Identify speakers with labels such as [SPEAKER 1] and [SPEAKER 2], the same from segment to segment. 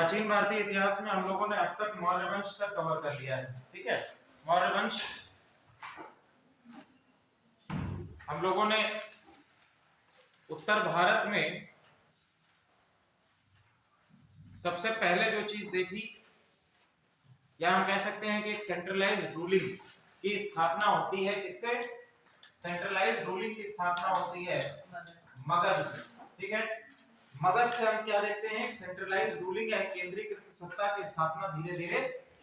[SPEAKER 1] प्राचीन भारतीय इतिहास में हम लोगों ने अब तक मौर्य वंश तक कवर कर लिया है। ठीक है, मौर्य वंश हम लोगों ने उत्तर भारत में सबसे पहले जो चीज देखी, या हम कह सकते हैं कि एक सेंट्रलाइज्ड रूलिंग की स्थापना होती है। किससे? सेंट्रलाइज्ड रूलिंग की स्थापना होती है मगध से। ठीक है, मगध से हम क्या देखते हैं? सेंट्रलाइज्ड रूलिंग या केंद्रीकृत सत्ता की स्थापना धीरे धीरे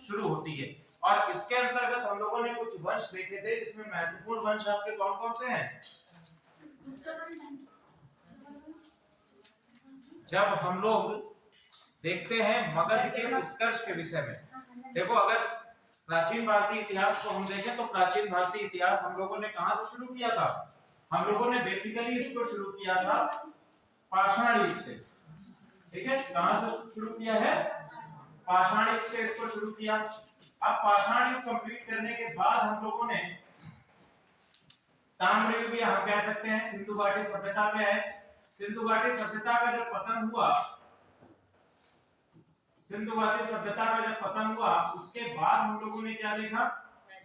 [SPEAKER 1] शुरू होती है। और इसके अंतर्गत हम लोगों ने कुछ वंश देखे थे, जिसमें महत्वपूर्ण वंश आपके कौन कौन से हैं? जब हम लोग देखते हैं मगध के उत्कर्ष के विषय में, देखो अगर प्राचीन भारतीय इतिहास को हम देखें तो प्राचीन भारतीय इतिहास हम लोगों ने कहां से शुरू किया था? हम लोगों ने बेसिकली इसको शुरू किया था पाषाण युग से। ठीक है, कहां से शुरू किया है? पाषाण युग से इसको शुरू किया। अब पाषाण युग कंप्लीट करने के बाद हम लोगों ने ताम्र युग, या हम कह सकते हैं सिंधु घाटी सभ्यता पे है। सिंधु घाटी सभ्यता का जब पतन हुआ, सिंधु घाटी सभ्यता का जब पतन हुआ, उसके बाद हम लोगों ने क्या देखा?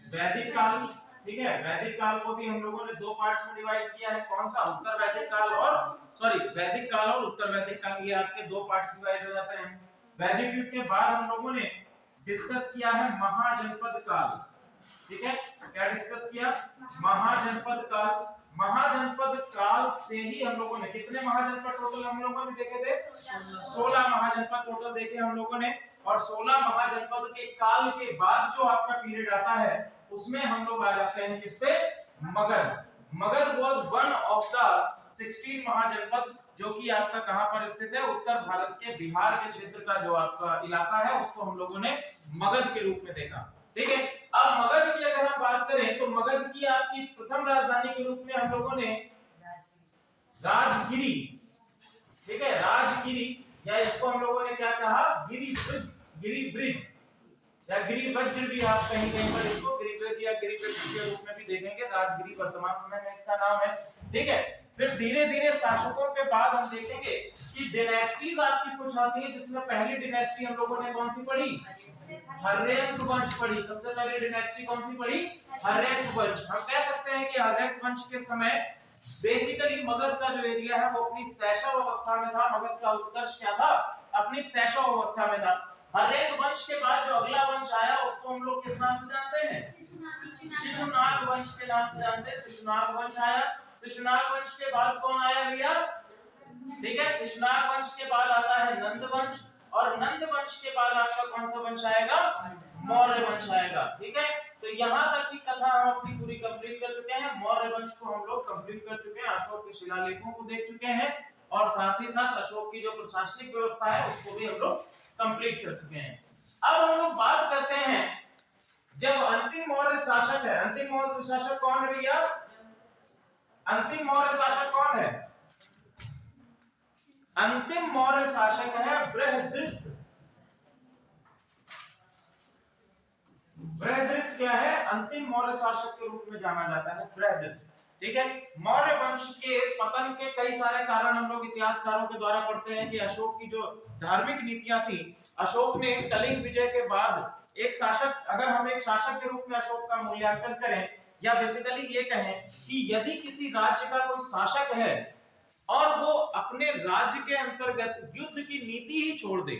[SPEAKER 1] वैदिक काल। ठीक है, वैदिक काल को भी हम लोगों ने दो पार्ट्स में डिवाइड किया है। कौन सा? उत्तर वैदिक काल और वैदिक काल और उत्तर वैदिक काल, ये आपके दो पार्ट्स डिवाइड हो जाते हैं। वैदिक युग के बाद हम लोगों ने डिस्कस किया है महाजनपद काल। ठीक है, क्या डिस्कस किया? महाजनपद काल। महाजनपद काल से ही हम लोगों ने कितने महाजनपद टोटल हम लोगों ने देखे थे? 16 महाजनपद टोटल देखे हम लोगों ने। और 16 महाजनपद के काल के बाद जो आपका पीरियड आता है, उसमें हम लोग आ जाते हैं किस पे? Magadh. Magadh was one of the 16 महाजनपद, जो कि आपका कहां पर स्थित है? उत्तर भारत के बिहार के क्षेत्र का जो आपका इलाका है, उसको हम लोगों ने मगध के रूप में देखा। ठीक है, अब मगध की अगर हम बात करें तो मगध की आपकी प्रथम राजधानी के रूप में हम लोगों ने राजगिरी, ठीक है, राजगिरी, या इसको हम लोगों ने क्या कहा? गिरिब्रिज या गिरिवज्र भी आप कहीं कहीं पर इसको गिरिब्रिज या गिरिवज्र के रूप में भी देखेंगे। राजगिरी वर्तमान समय में इसका नाम है। ठीक है, फिर धीरे धीरे शासकों के बाद हम देखेंगे कि डायनेस्टीज आपकी कुछ आती है, जिसमें पहली डायनेस्टी हम लोगों ने कौन सी पढ़ी? हर्यक वंश पढ़ी। सबसे पहली डायनेस्टी कौन सी पढ़ी? हर्यक वंश। हम कह सकते हैं कि हर्यक वंश के समय बेसिकली मगध का जो एरिया है वो अपनी शैशव अवस्था में था। मगध का उत्कर्ष क्या था? अपनी शैशव अवस्था में था। हर्यक वंश के बाद जो अगला वंश आया, उसको हम लोग किस नाम से जानते हैं? शिशुनाग वंश के नाम से जानते हैं। शिशुनाग वंश आया। शिशुनाग वंश के बाद कौन आया भैया? ठीक है, शिशुनाग वंश के बाद आता है नंद वंश, और नंद वंश के बाद आपका कौन सा वंश आएगा? मौर्य वंश आएगा। ठीक है, तो यहाँ तक की कथा हम अपनी पूरी कंप्लीट कर चुके हैं। मौर्य वंश को हम लोग कंप्लीट कर चुके हैं, अशोक के शिलालेखों को देख चुके हैं, और साथ ही साथ अशोक की जो प्रशासनिक व्यवस्था है उसको भी हम लोग कंप्लीट कर चुके हैं। अब हम लोग बात करते हैं जब अंतिम मौर्य शासक है। अंतिम मौर्य शासक कौन है भैया? अंतिम मौर्य शासक कौन है? अंतिम मौर्य शासक है बृहद्रथ। बृहद्रथ क्या है? अंतिम मौर्य शासक के रूप में जाना जाता है बृहद्रथ। ठीक है, मौर्य वंश के पतन के कई सारे कारण हम लोग इतिहासकारों के द्वारा पढ़ते हैं कि अशोक की जो धार्मिक नीतियां थी, अशोक ने कलिंग विजय के बाद एक शासक, अगर हम एक शासक के रूप में अशोक का मूल्यांकन करें, या बेसिकली ये कहें कि यदि किसी राज्य का कोई शासक है और वो अपने राज्य के अंतर्गत युद्ध की नीति ही छोड़ दे,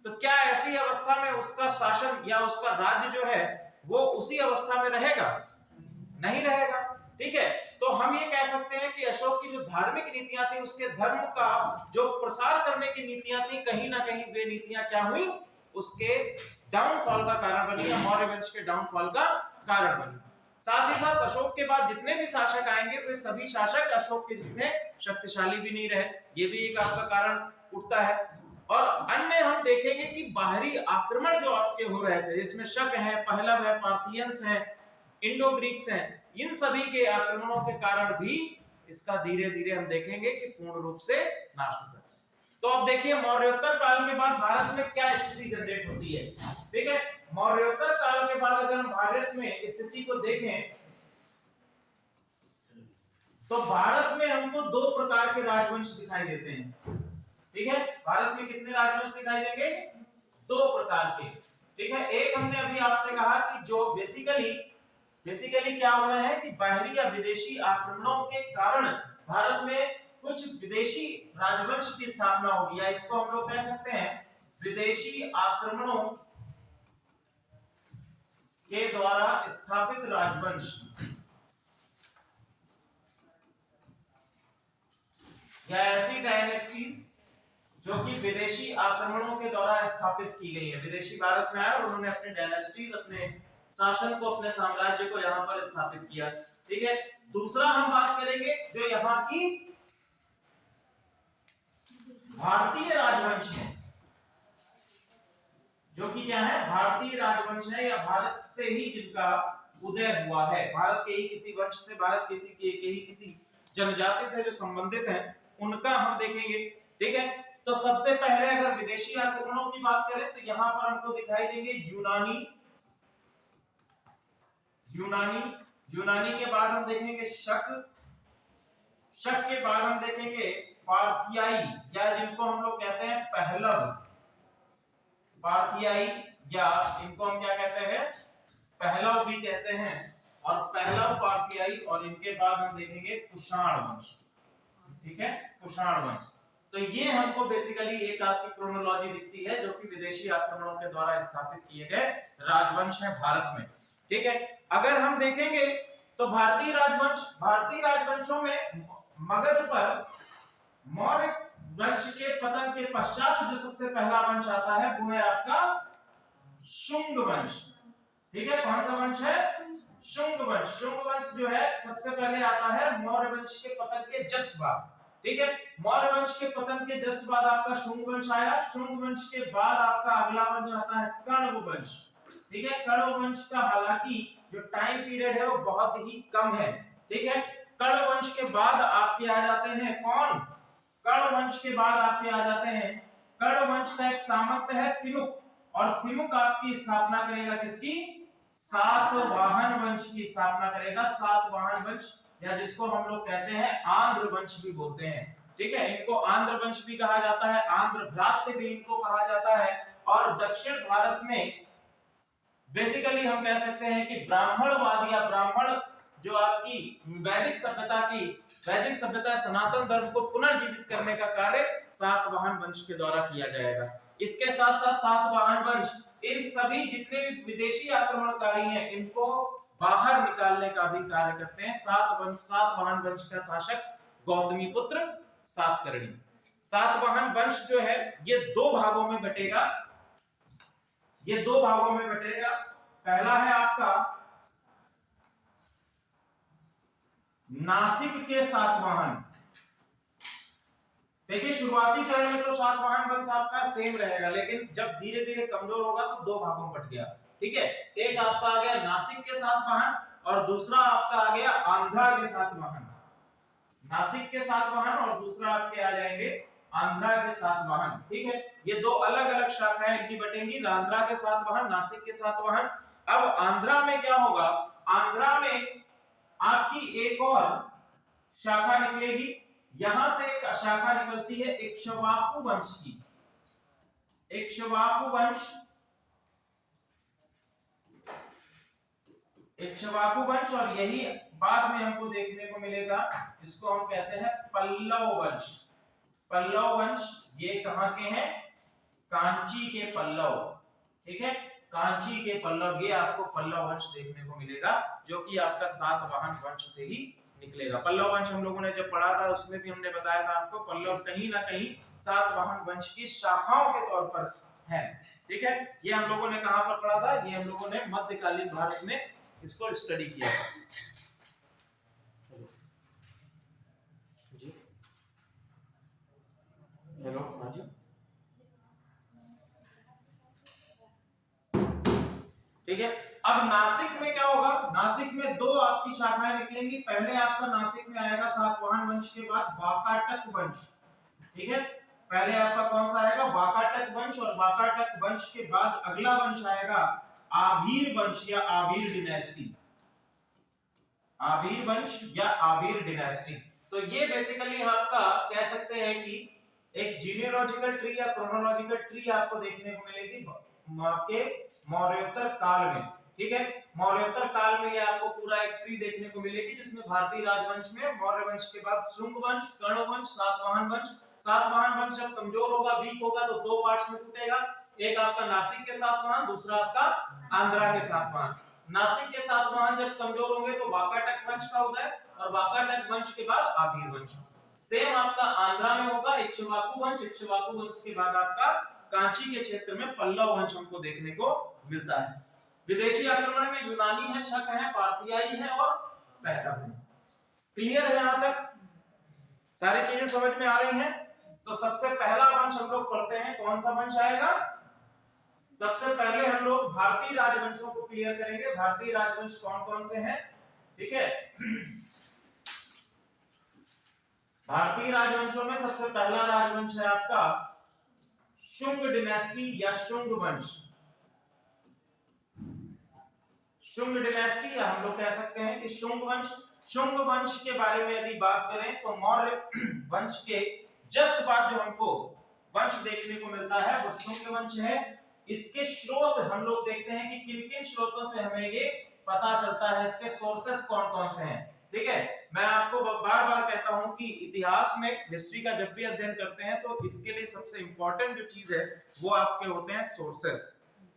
[SPEAKER 1] तो क्या ऐसी अवस्था में उसका शासन या उसका राज्य जो है वो उसी अवस्था में रहेगा? नहीं रहेगा। ठीक है, तो हम ये कह सकते हैं कि अशोक की जो धार्मिक नीतियां थी, उसके धर्म का जो प्रसार करने की नीतियां थी, कहीं ना कहीं वे नीतियां क्या हुई? उसके डाउनफॉल का कारण बनी, या मौर्य वंश के डाउनफॉल का कारण बनी। साथ ही साथ अशोक के बाद जितने भी शासक आएंगे, वे सभी शासक अशोक के जितने शक्तिशाली भी नहीं रहे। ये भी एक आपका कारण उठता है। और अन्य हम देखेंगे कि बाहरी आक्रमण जो आपके हो रहे थे, इसमें शक है, पहलव है, पार्थियंस है, इंडो ग्रीक्स हैं, इन सभी के आक्रमणों के कारण भी इसका धीरे धीरे हम देखेंगे कि पूर्ण रूप से नाश होता है। तो अब देखिए मौर्योत्तर काल के बाद भारत में क्या स्थिति जनरेट होती है। ठीक है, मौर्योत्तर काल के बाद अगर हम भारत में स्थिति को देखें तो भारत में हमको दो प्रकार के राजवंश दिखाई देते हैं। ठीक है, भारत में कितने राजवंश दिखाई देंगे? 2 प्रकार के। ठीक है, एक हमने अभी आपसे कहा कि जो बेसिकली क्या हुआ है कि बाहरी या विदेशी आक्रमणों के कारण भारत में कुछ विदेशी राजवंश की स्थापना होगी, या इसको हम लोग कह सकते हैं विदेशी आक्रमणों के द्वारा स्थापित राजवंश, या ऐसी डायनेस्टीज जो कि विदेशी आक्रमणों के द्वारा स्थापित की गई है। विदेशी भारत में आए और उन्होंने अपने डायनेस्टीज, अपने शासन को, अपने साम्राज्य को यहाँ पर स्थापित किया। ठीक है, दूसरा हम बात करेंगे जो यहाँ की भारतीय राजवंश है, जो कि क्या है? भारतीय राजवंश है, या भारत से ही जिनका उदय हुआ है, भारत के ही किसी वंश से, भारत के ही किसी जनजाति से जो संबंधित है, उनका हम देखेंगे। ठीक है, तो सबसे पहले अगर विदेशी आक्रमणों की बात करें तो यहां पर हमको दिखाई देंगे यूनानी के बाद हम देखेंगे शक के बाद हम देखेंगे पार्थियाई, या जिनको हम लोग कहते हैं पहलव, पार्थियाई, या इनको हम क्या कहते हैं? पहलव भी कहते हैं, और पहलव, पार्थियाई, और इनके बाद हम देखेंगे कुषाण वंश। ठीक है, कुषाण वंश। तो ये हमको बेसिकली एक आपकी क्रोनोलॉजी दिखती है जो कि विदेशी आक्रमणों के द्वारा स्थापित किए गए राजवंश है भारत में। ठीक है, अगर हम देखेंगे तो भारतीय राजवंशों में मगध पर मौर्य वंश के पतन के पश्चात जो सबसे पहला वंश आता है वो है आपका शुंग वंश। ठीक है, कौन सा वंश है? शुंग वंश। शुंग वंश जो है सबसे पहले आता है मौर्य वंश के पतन के जस्ट बाद। ठीक है, मौर्य वंश के पतन के जस्ट बाद आपका शुंग वंश आया। शुंग वंश के बाद आपका अगला वंश आता है कण्व वंश। ठीक है, कण्व वंश का हालांकि जो टाइम पीरियड है वो बहुत ही कम है। ठीक है, कण्व वंश के बाद आपके आ जाते हैं कौन? कण्व वंश के बाद आपके आ जाते हैं, कण्व वंश का एक सामंत है सिमुक, और सिमुक आपकी स्थापना करेगा किसकी? सातवाहन वंश की स्थापना करेगा। सातवाहन वंश, या जिसको हम लोग कहते हैं आंध्र वंश भी बोलते हैं। ठीक है, इनको आंध्र वंश भी कहा जाता है, आंध्र भ्रात्य भी इनको कहा जाता है। और दक्षिण भारत में बेसिकली हम कह सकते हैं कि ब्राह्मणवाद, या ब्राह्मण जो आपकी वैदिक सभ्यता सनातन धर्म को पुनर्जीवित करने का कार्य सातवाहन वंश के द्वारा किया जाएगा। इसके साथ साथ सातवाहन वंश इन सभी जितने भी विदेशी आक्रमणकारी हैं इनको बाहर निकालने का भी कार्य करते हैं। सातवाहन वंश का शासक गौतमीपुत्र सातकर्णी। सातवाहन वंश जो है ये दो भागों में बटेगा। पहला है आपका नासिक के सातवाहन। देखिए, शुरुआती चरण में तो सातवाहन वंश आपका सेम रहेगा, लेकिन जब धीरे धीरे कमजोर होगा तो दो भागों में बट गया। ठीक है, एक आपका आ गया नासिक के सातवाहन, और दूसरा आपका आ गया आंध्रा के सातवाहन। नासिक के सातवाहन और दूसरा आपके आ जाएंगे आंध्रा के सातवाहन। ठीक है, ये दो अलग अलग शाखाएं इनकी बटेंगी, आंध्रा के सातवाहन, नासिक के सातवाहन। अब आंध्रा में क्या होगा? आंध्रा में आपकी एक और शाखा निकलेगी। यहां से एक शाखा निकलती है इक्ष्वाकु वंश की। इक्ष्वाकु वंश, और यही बाद में हमको देखने को मिलेगा, इसको हम कहते हैं पल्लव वंश। पल्लव वंश ये कहां के हैं? कांची के पल्लव। ठीक है, कांची के पल्लव, ये आपको पल्लव वंश देखने को मिलेगा, जो कि आपका सातवाहन वंश से ही निकलेगा। पल्लव वंश हम लोगों ने जब पढ़ा था उसमें भी हमने बताया था आपको, पल्लव कहीं ना कहीं सातवाहन वंश की शाखाओं के तौर पर है। ठीक है, ये हम लोगों ने कहां पर पढ़ा था? ये हम लोगों ने मध्यकालीन भारत में इसको स्टडी किया था। जी हेलो, हाँ जी। ठीक है, अब नासिक में क्या होगा? नासिक में दो आपकी शाखाएं निकलेंगी। पहले आपका नासिक में आएगा सातवाहन वंश के बाद वाकाटक वंश। ठीक है, पहले आपका कौन सा आएगा? वाकाटक वंश, और वाकाटक वंश के बाद अगला वंश आएगा आभीर वंश या आभीर डिनेस्टी। आभीर वंश या आभीर डिनेस्टी। तो ये बेसिकली आपका कह सकते हैं कि एक जीनियोलॉजिकल ट्री या क्रोनोलॉजिकल ट्री आपको देखने को मिलेगी आपके मौर्योत्तर काल में। ठीक है, मौर्योत्तर काल में ये आपको पूरा एक ट्री देखने को मिलेगी जिसमें भारतीय राजवंश में मौर्य वंश के बाद शुंग वंश, कर्ण वंश, सातवाहन वंश। सातवाहन वंश जब कमजोर होगा, वीक होगा तो दो पार्ट्स में टूटेगा, एक आपका नासिक के सातवाहन, दूसरा आपका आंध्रा के सातवाहन। नासिक के सातवाहन जब कमजोर होंगे तो वाकाटक वंश का उदय, और वाकाटक वंश के बाद आभीर वंश। सेम आपका आंध्रा में होगा इक्ष्वाकु वंश, इक्ष्वाकु वंश के बाद आपका कांची के क्षेत्र में पल्लव वंश हमको देखने को मिलता है। विदेशी आक्रमण में यूनानी है, शक है, पार्थियाई है और पहलव है। क्लियर है? यहां तक सारी चीजें समझ में आ रही हैं? तो सबसे पहला वंश हम लोग पढ़ते हैं, कौन सा वंश आएगा? सबसे पहले हम लोग भारतीय राजवंशों को क्लियर करेंगे। भारतीय राजवंश कौन कौन से हैं? ठीक है, भारतीय राजवंशों में सबसे पहला राजवंश है आपका शुंग डिनेस्टी या शुंग वंश। शुंग डिनेस्टी या हम लोग कह सकते हैं कि शुंग वंश। शुंग वंश के बारे में यदि बात करें तो मौर्य वंश के जस्ट बाद जो हमको वंश देखने को मिलता है वो शुंग वंश है। इसके स्रोत हम लोग देखते हैं कि किन-किन स्रोतों से हमें ये पता चलता है, इसके सोर्सेस कौन-कौन से हैं। ठीक है, मैं आपको बार-बार कहता हूं कि इतिहास में हिस्ट्री का जब भी अध्ययन करते हैं तो इसके लिए सबसे इंपॉर्टेंट जो चीज है वो आपके होते हैं सोर्सेस।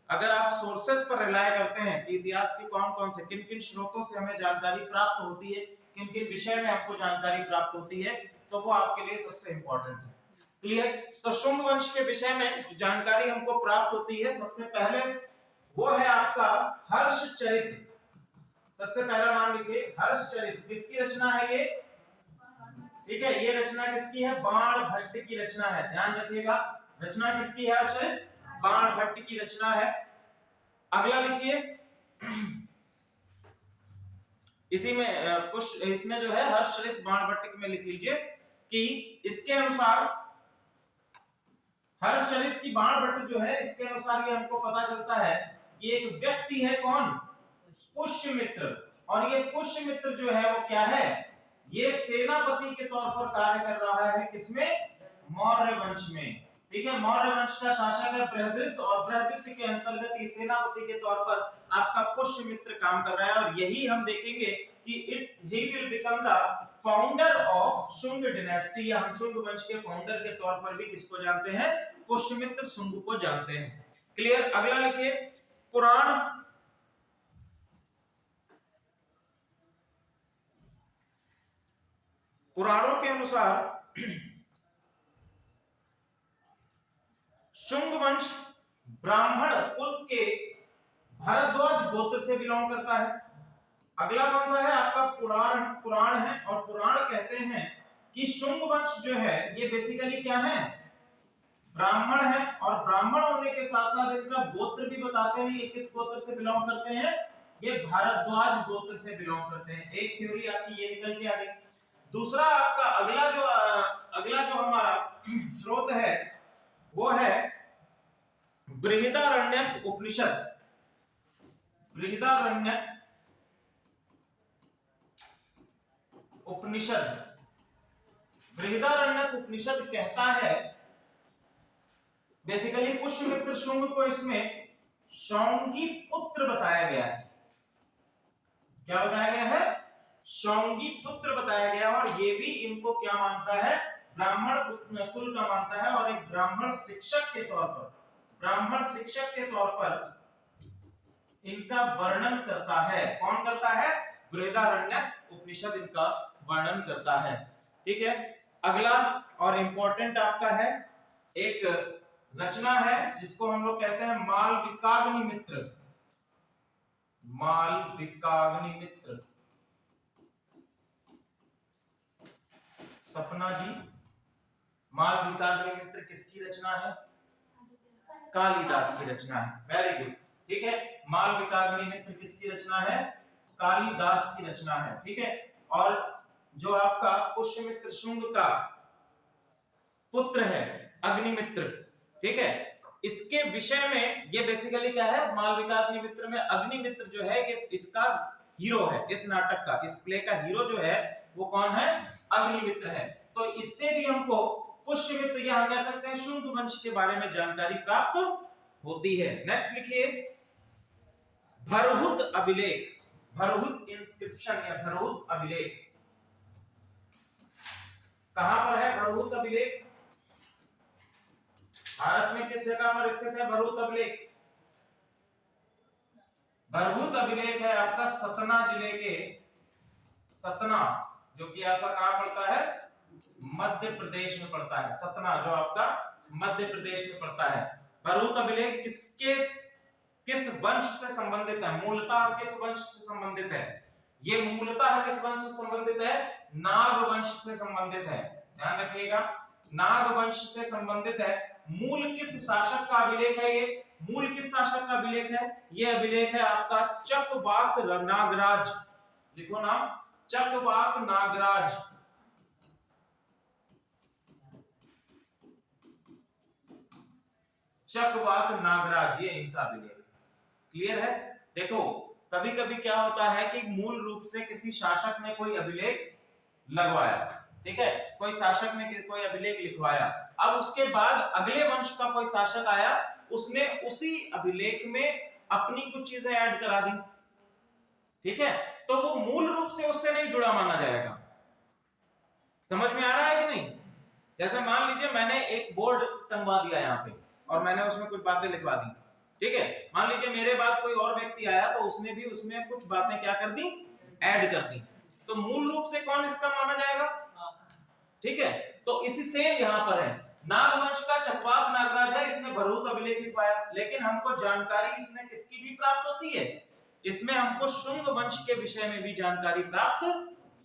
[SPEAKER 1] अगर आप सोर्सेस पर रिलाय करते हैं कि इतिहास के कौन-कौन से किन-किन स्रोतों से हमें जानकारी प्राप्त होती है, किन-किन विषय में आपको जानकारी प्राप्त होती है, तो वो आपके लिए सबसे इंपॉर्टेंट है। क्लियर? तो शुंग वंश के विषय में जो जानकारी हमको प्राप्त होती है सबसे पहले वो है आपका हर्षचरित। सबसे पहला नाम लिखिए हर्षचरित। किसकी रचना है ये? ठीक है, ये रचना किसकी है? बाणभट्ट की रचना है। ध्यान रखिएगा, रचना किसकी है? हर्षचरित बाणभट्ट की रचना है। अगला लिखिए, इसी में कुछ इसमें जो है हर्षचरित बाणभट्ट में लिख लीजिए कि इसके अनुसार हर्षचरित की बाणभट्ट जो है इसके अनुसार ये हमको पता चलता है कि एक व्यक्ति है, कौन? पुष्यमित्र। और ये पुष्यमित्र जो है वो क्या है? ये सेनापति के तौर पर कार्य कर रहा है किसमें? मौर्य वंश में। ठीक है, मौर्य वंश का शासक है बृहद्रथ, और बृहद्रथ के अंतर्गत ये सेनापति के तौर पर आपका पुष्यमित्र काम कर रहा है। और यही हम देखेंगे कि he will become the founder of Shunga dynasty, या हम शुंग वंश के फाउंडर के तौर पर भी किसको जानते हैं? पुष्यमित्र शुंग को जानते हैं। क्लियर? अगला लिखिए, पुराण। पुराणों के अनुसार शुंग वंश ब्राह्मण कुल के भारद्वाज गोत्र से बिलोंग करता है। अगला कौन सा है आपका? पुराण है, और पुराण कहते हैं कि शुंग वंश जो है ये बेसिकली क्या है? ब्राह्मण है, और ब्राह्मण होने के साथ साथ इनका गोत्र भी बताते हैं। ये किस गोत्र से बिलोंग करते हैं? ये भारद्वाज गोत्र से बिलोंग करते हैं। एक थ्योरी आपकी ये निकल के आ गई। दूसरा आपका अगला जो हमारा स्रोत है वो है बृहदारण्यक उपनिषद। बृहदारण्यक उपनिषद। बृहदारण्यक उपनिषद कहता है बेसिकली पुष्यमित्र शुंग को इसमें शौंगी पुत्र बताया गया है। क्या बताया गया है? शौंगी पुत्र बताया गया। और ये भी इनको क्या मानता है? ब्राह्मण कुल का मानता है, और एक ब्राह्मण शिक्षक के तौर पर इनका वर्णन करता है। कौन करता है? बृहदारण्यक उपनिषद इनका वर्णन करता है। ठीक है, अगला और इंपॉर्टेंट आपका है एक रचना है जिसको हम लोग कहते हैं मालविकाग्निमित्र। मालविकाग्निमित्र। सपना जी, मालविकाग्निमित्र किसकी रचना है? कालिदास की रचना है। Very good. ठीक है, मालविकाग्निमित्र किसकी रचना है? कालिदास की रचना है। ठीक है, और जो आपका पुष्यमित्र शुंग का पुत्र है अग्निमित्र, ठीक है, इसके विषय में ये बेसिकली क्या है? मालविकाग्निमित्र में अग्निमित्र जो है ये इसका हीरो है। इस नाटक का, इस प्ले का हीरो जो है वो कौन है? अग्निमित्र है। तो इससे भी हमको पुष्यमित्र या हम कह सकते हैं शुंग वंश के बारे में जानकारी प्राप्त होती है। नेक्स्ट लिखिए भरहुत अभिलेख, भरहुत इंस्क्रिप्शन या भरहुत अभिलेख कहां पर है? भरहुत अभिलेख भारत में किस जगह पर स्थित है भरहुत अभिलेख? भरहुत अभिलेख है आपका सतना जिले के, सतना जो कि आपका कहां पड़ता है? मध्य प्रदेश में पड़ता है। सतना जो आपका मध्य प्रदेश में पड़ता है। भरहुत अभिलेख किस वंश से संबंधित है? मूलतः किस वंश से संबंधित है? ये मूलतः किस वंश से संबंधित है? नाग वंश से संबंधित है। ध्यान रखिएगा, नाग वंश से संबंधित है। मूल किस शासक का अभिलेख है ये? मूल किस शासक का अभिलेख है? ये अभिलेख है आपका चकवाक नागराज, लिखो नाम, चकवाक नागराज। चकवाक नागराज ये इनका अभिलेख। क्लियर है? देखो कभी कभी क्या होता है कि मूल रूप से किसी शासक ने कोई अभिलेख लगवाया, ठीक है, कोई शासक ने कोई अभिलेख लिखवाया, अब उसके बाद अगले वंश का कोई शासक आया, उसने उसी अभिलेख में अपनी कुछ चीजें ऐड करा दी, ठीक है, तो वो मूल रूप से उससे नहीं जुड़ा माना जाएगा। समझ में आ रहा है कि नहीं? जैसे मान लीजिए मैंने एक बोर्ड टंगवा दिया यहाँ पे और मैंने उसमें कुछ बातें लिखवा दी, ठीक है, मान लीजिए मेरे बाद कोई और व्यक्ति आया तो उसने भी उसमें कुछ बातें क्या कर दी? ऐड कर दी, तो मूल रूप से कौन इसका माना जाएगा? ठीक है, तो इसी से यहां पर है नागवंश का चकवाक नागराज है, इसने भरहुत अभिलेख लिखवाया, लेकिन हमको जानकारी इसमें किसकी भी प्राप्त होती है? इसमें हमको शुंग वंश के विषय में भी जानकारी प्राप्त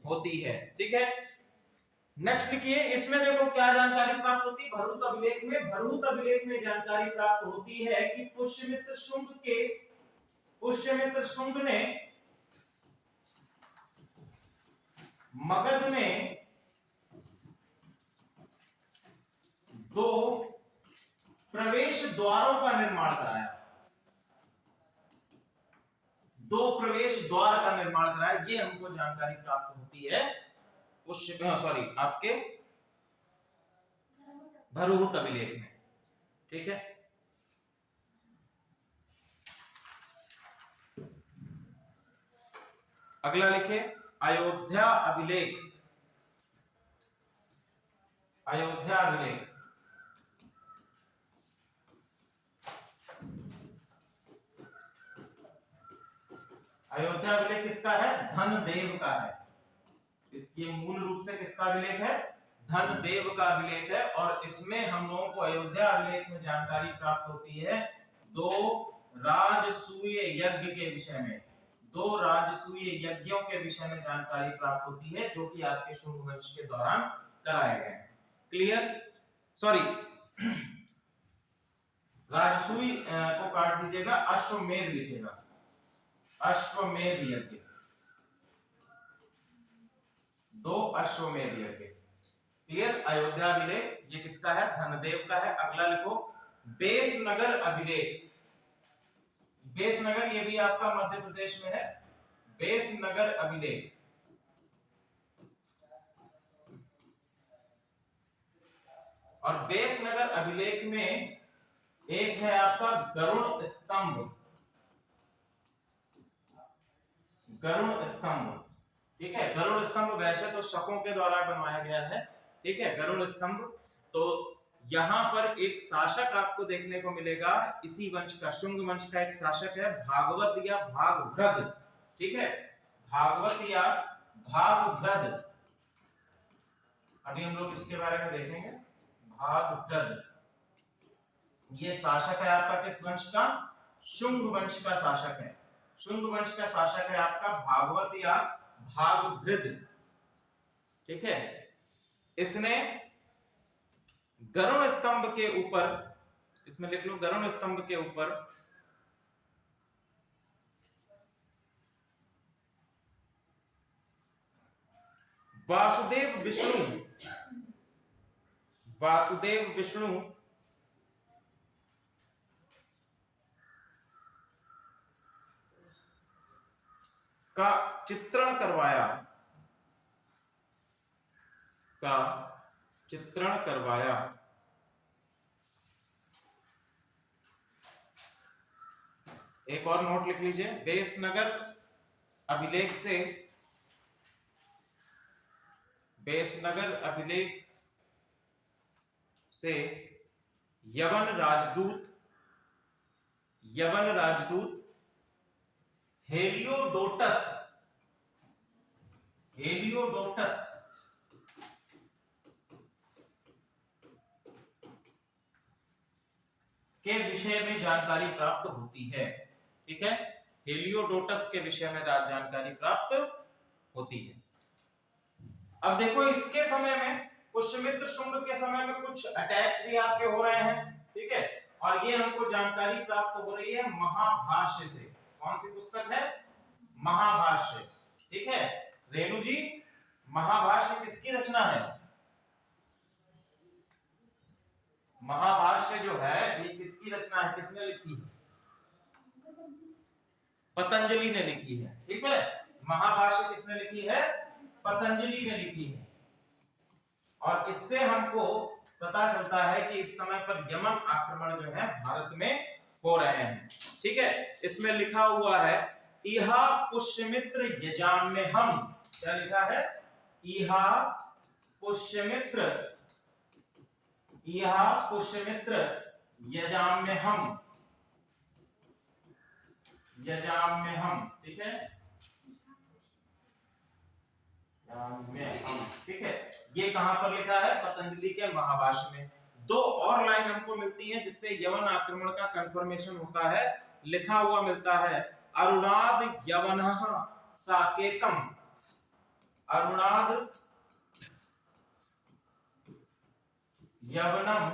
[SPEAKER 1] होती है, ठीक है। नेक्स्ट लिखिए, इसमें देखो क्या जानकारी प्राप्त होती है भरहुत अभिलेख में? भरहुत अभिलेख में जानकारी प्राप्त होती है कि पुष्यमित्र शुंग ने मगध में 2 प्रवेश द्वारों का निर्माण कराया, 2 प्रवेश द्वार का निर्माण कराया, ये हमको जानकारी प्राप्त होती है आपके भरहुत अभिलेख में, ठीक है। अगला लिखे अयोध्या अभिलेख, अयोध्या अभिलेख अयोध्या अभिलेख किसका है? धनदेव का है। इसके मूल रूप से किसका अभिलेख है? धनदेव का अभिलेख है, और इसमें हम लोगों को अयोध्या अभिलेख में जानकारी प्राप्त होती है 2 राजसूय यज्ञ के विषय में, 2 राजसूय यज्ञों के विषय में जानकारी प्राप्त होती है जो कि आपके शुंग वंश के दौरान कराए गए। क्लियर? सॉरी, राजसूय को काट दीजिएगा, अश्वमेध लिखेगा, अश्वमेध यज्ञ, 2 अश्वमेध यज्ञ। क्लियर? अयोध्या अभिलेख ये किसका है? धनदेव का है। अगला लिखो बेसनगर अभिलेख, बेसनगर ये भी आपका मध्य प्रदेश में है, बेसनगर अभिलेख, और बेसनगर अभिलेख में एक है आपका गरुड़ स्तंभ, गरुड़ स्तंभ, ठीक है। गरुड़ स्तंभ वैसे तो शकों के द्वारा बनवाया गया है, ठीक है, गरुड़ स्तंभ। तो यहां पर एक शासक आपको देखने को मिलेगा इसी वंश का, शुंग वंश का एक शासक है भागवत या भागभ्रद, ठीक है, भागवत या भागभ्रद, अभी हम लोग इसके बारे में देखेंगे। भागभ्रद ये शासक है आपका किस वंश का? शुंग वंश का शासक है, शुंग वंश का शासक है आपका भागवत या भागभृद, ठीक है। इसने गरुड़ स्तंभ के ऊपर, इसमें लिख लो गरुड़ स्तंभ के ऊपर वासुदेव विष्णु का चित्रण करवाया, का चित्रण करवाया। एक और नोट लिख लीजिए, बेसनगर अभिलेख से, बेसनगर अभिलेख से यवन राजदूत, यवन राजदूत हेलियोडोटस, हेलियोडोटस के विषय में जानकारी प्राप्त होती है। ठीक है, हेलियोडोटस के विषय में जानकारी प्राप्त होती है। अब देखो इसके समय में, पुष्यमित्र शुंग के समय में कुछ अटैक्स भी आपके हो रहे हैं। ठीक है, और ये हमको जानकारी प्राप्त हो रही है महाभाष्य से। कौन सी पुस्तक है? महाभाष्य। ठीक है रेणु जी, महाभाष्य किसकी रचना है? महाभाष्य जो है ये किसकी रचना है, किसने लिखी है? पतंजलि ने लिखी है। ठीक है, महाभाष्य किसने लिखी है? पतंजलि ने लिखी है। और इससे हमको पता चलता है कि इस समय पर यमन आक्रमण जो है भारत में हो रहे हैं। ठीक है, इसमें लिखा हुआ है इहा पुष्यमित्र यजाम्यहम्। क्या लिखा है? इहा पुष्यमित्र, इहा पुष्यमित्र यजाम्यहम्, यजाम्यहम्। ठीक है, ठीक है, ये कहां पर लिखा है? पतंजलि के महाभाष्य में। दो और लाइन हमको मिलती है जिससे यवन आक्रमण का कंफर्मेशन होता है। लिखा हुआ मिलता है अरुणाद यवनः साकेतम, अरुणाद यवनम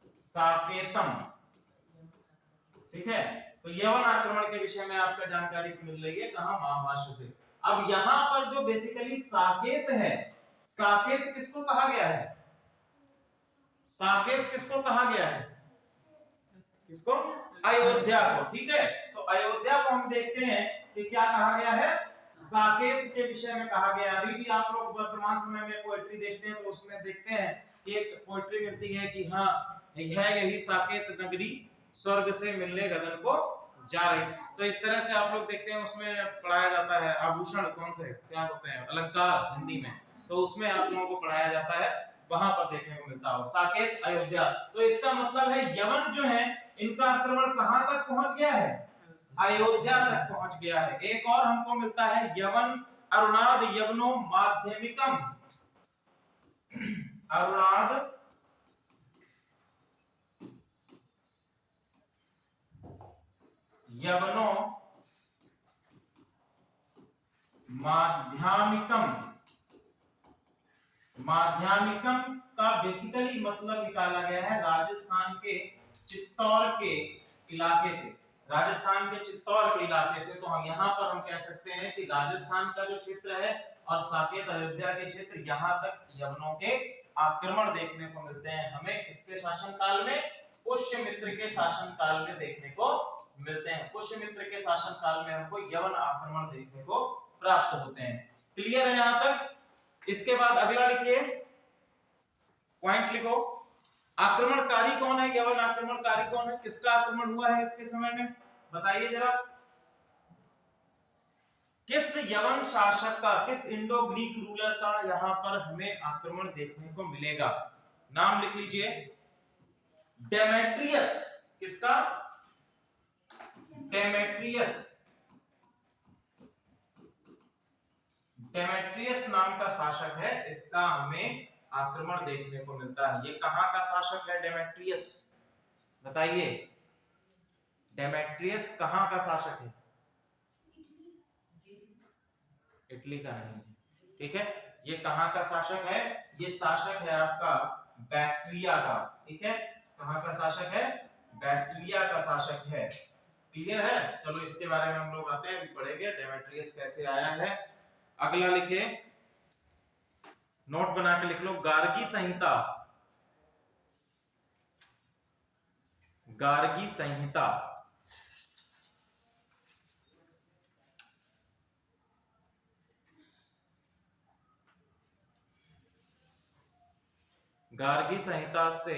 [SPEAKER 1] साकेतम। ठीक है, तो यवन आक्रमण के विषय में आपका जानकारी मिल रही है कहां? महाभाष्य से। अब यहां पर जो बेसिकली साकेत है, साकेत किसको कहा गया है? साकेत किसको कहा गया है? किसको? अयोध्या को। ठीक है, तो अयोध्या को हम देखते हैं कि क्या कहा गया है? साकेत के विषय में कहा गया। अभी भी आप लोग वर्तमान समय में पोएट्री देखते हैं तो उसमें देखते हैं कि एक पोएट्री मिलती है कि हाँ है यही साकेत नगरी, स्वर्ग से मिलने गगन को जा रही। तो इस तरह से आप लोग देखते हैं उसमें पढ़ाया जाता है आभूषण, कौन से क्या होते हैं, अलंकार हिंदी में, तो उसमें आप लोगों को पढ़ाया जाता है, वहां पर देखने को मिलता हो साकेत अयोध्या। तो इसका मतलब है यवन जो है इनका आक्रमण कहां तक पहुंच गया है? अयोध्या तक पहुंच गया है। एक और हमको मिलता है यवन अरुणाद यवनो माध्यमिकम, अरुणाद यवनो माध्यमिकम, माध्यमिकम का बेसिकली मतलब निकाला गया है राजस्थान के चित्तौड़ के इलाके से, राजस्थान के चित्तौड़ के इलाके से। तो हम यहाँ पर हम कह सकते हैं कि राजस्थान का जो क्षेत्र है और साकेत अयोध्या के क्षेत्र, यहाँ तक यवनों के आक्रमण देखने को मिलते हैं हमें इसके शासनकाल में, पुष्यमित्र के शासनकाल में देखने को मिलते हैं। पुष्यमित्र के शासनकाल में हमको यवन आक्रमण देखने को प्राप्त होते हैं। क्लियर है यहाँ तक? इसके बाद अगला लिखिए, पॉइंट लिखो, आक्रमणकारी कौन है? यवन आक्रमणकारी कौन है? किसका आक्रमण हुआ है इसके समय में? बताइए जरा, किस यवन शासक का, किस इंडो ग्रीक रूलर का यहां पर हमें आक्रमण देखने को मिलेगा? नाम लिख लीजिए, डेमेट्रियस। किसका? डेमेट्रियस, डेमेट्रियस नाम का शासक है, इसका हमें आक्रमण देखने को मिलता है। ये कहां का शासक है डेमेट्रियस? बताइए, डेमेट्रियस कहां का शासक है? इटली का नहीं, ठीक है, ये कहां का शासक है? ये शासक है आपका बैक्ट्रिया का। ठीक है, कहां का शासक है? बैक्ट्रिया का शासक है। क्लियर है? चलो इसके बारे में हम लोग आते हैं, अभी पढ़ेंगे डेमेट्रियस कैसे आया है। अगला लिखे, नोट बना के लिख लो, गार्गी संहिता, गार्गी संहिता गार्गी संहिता से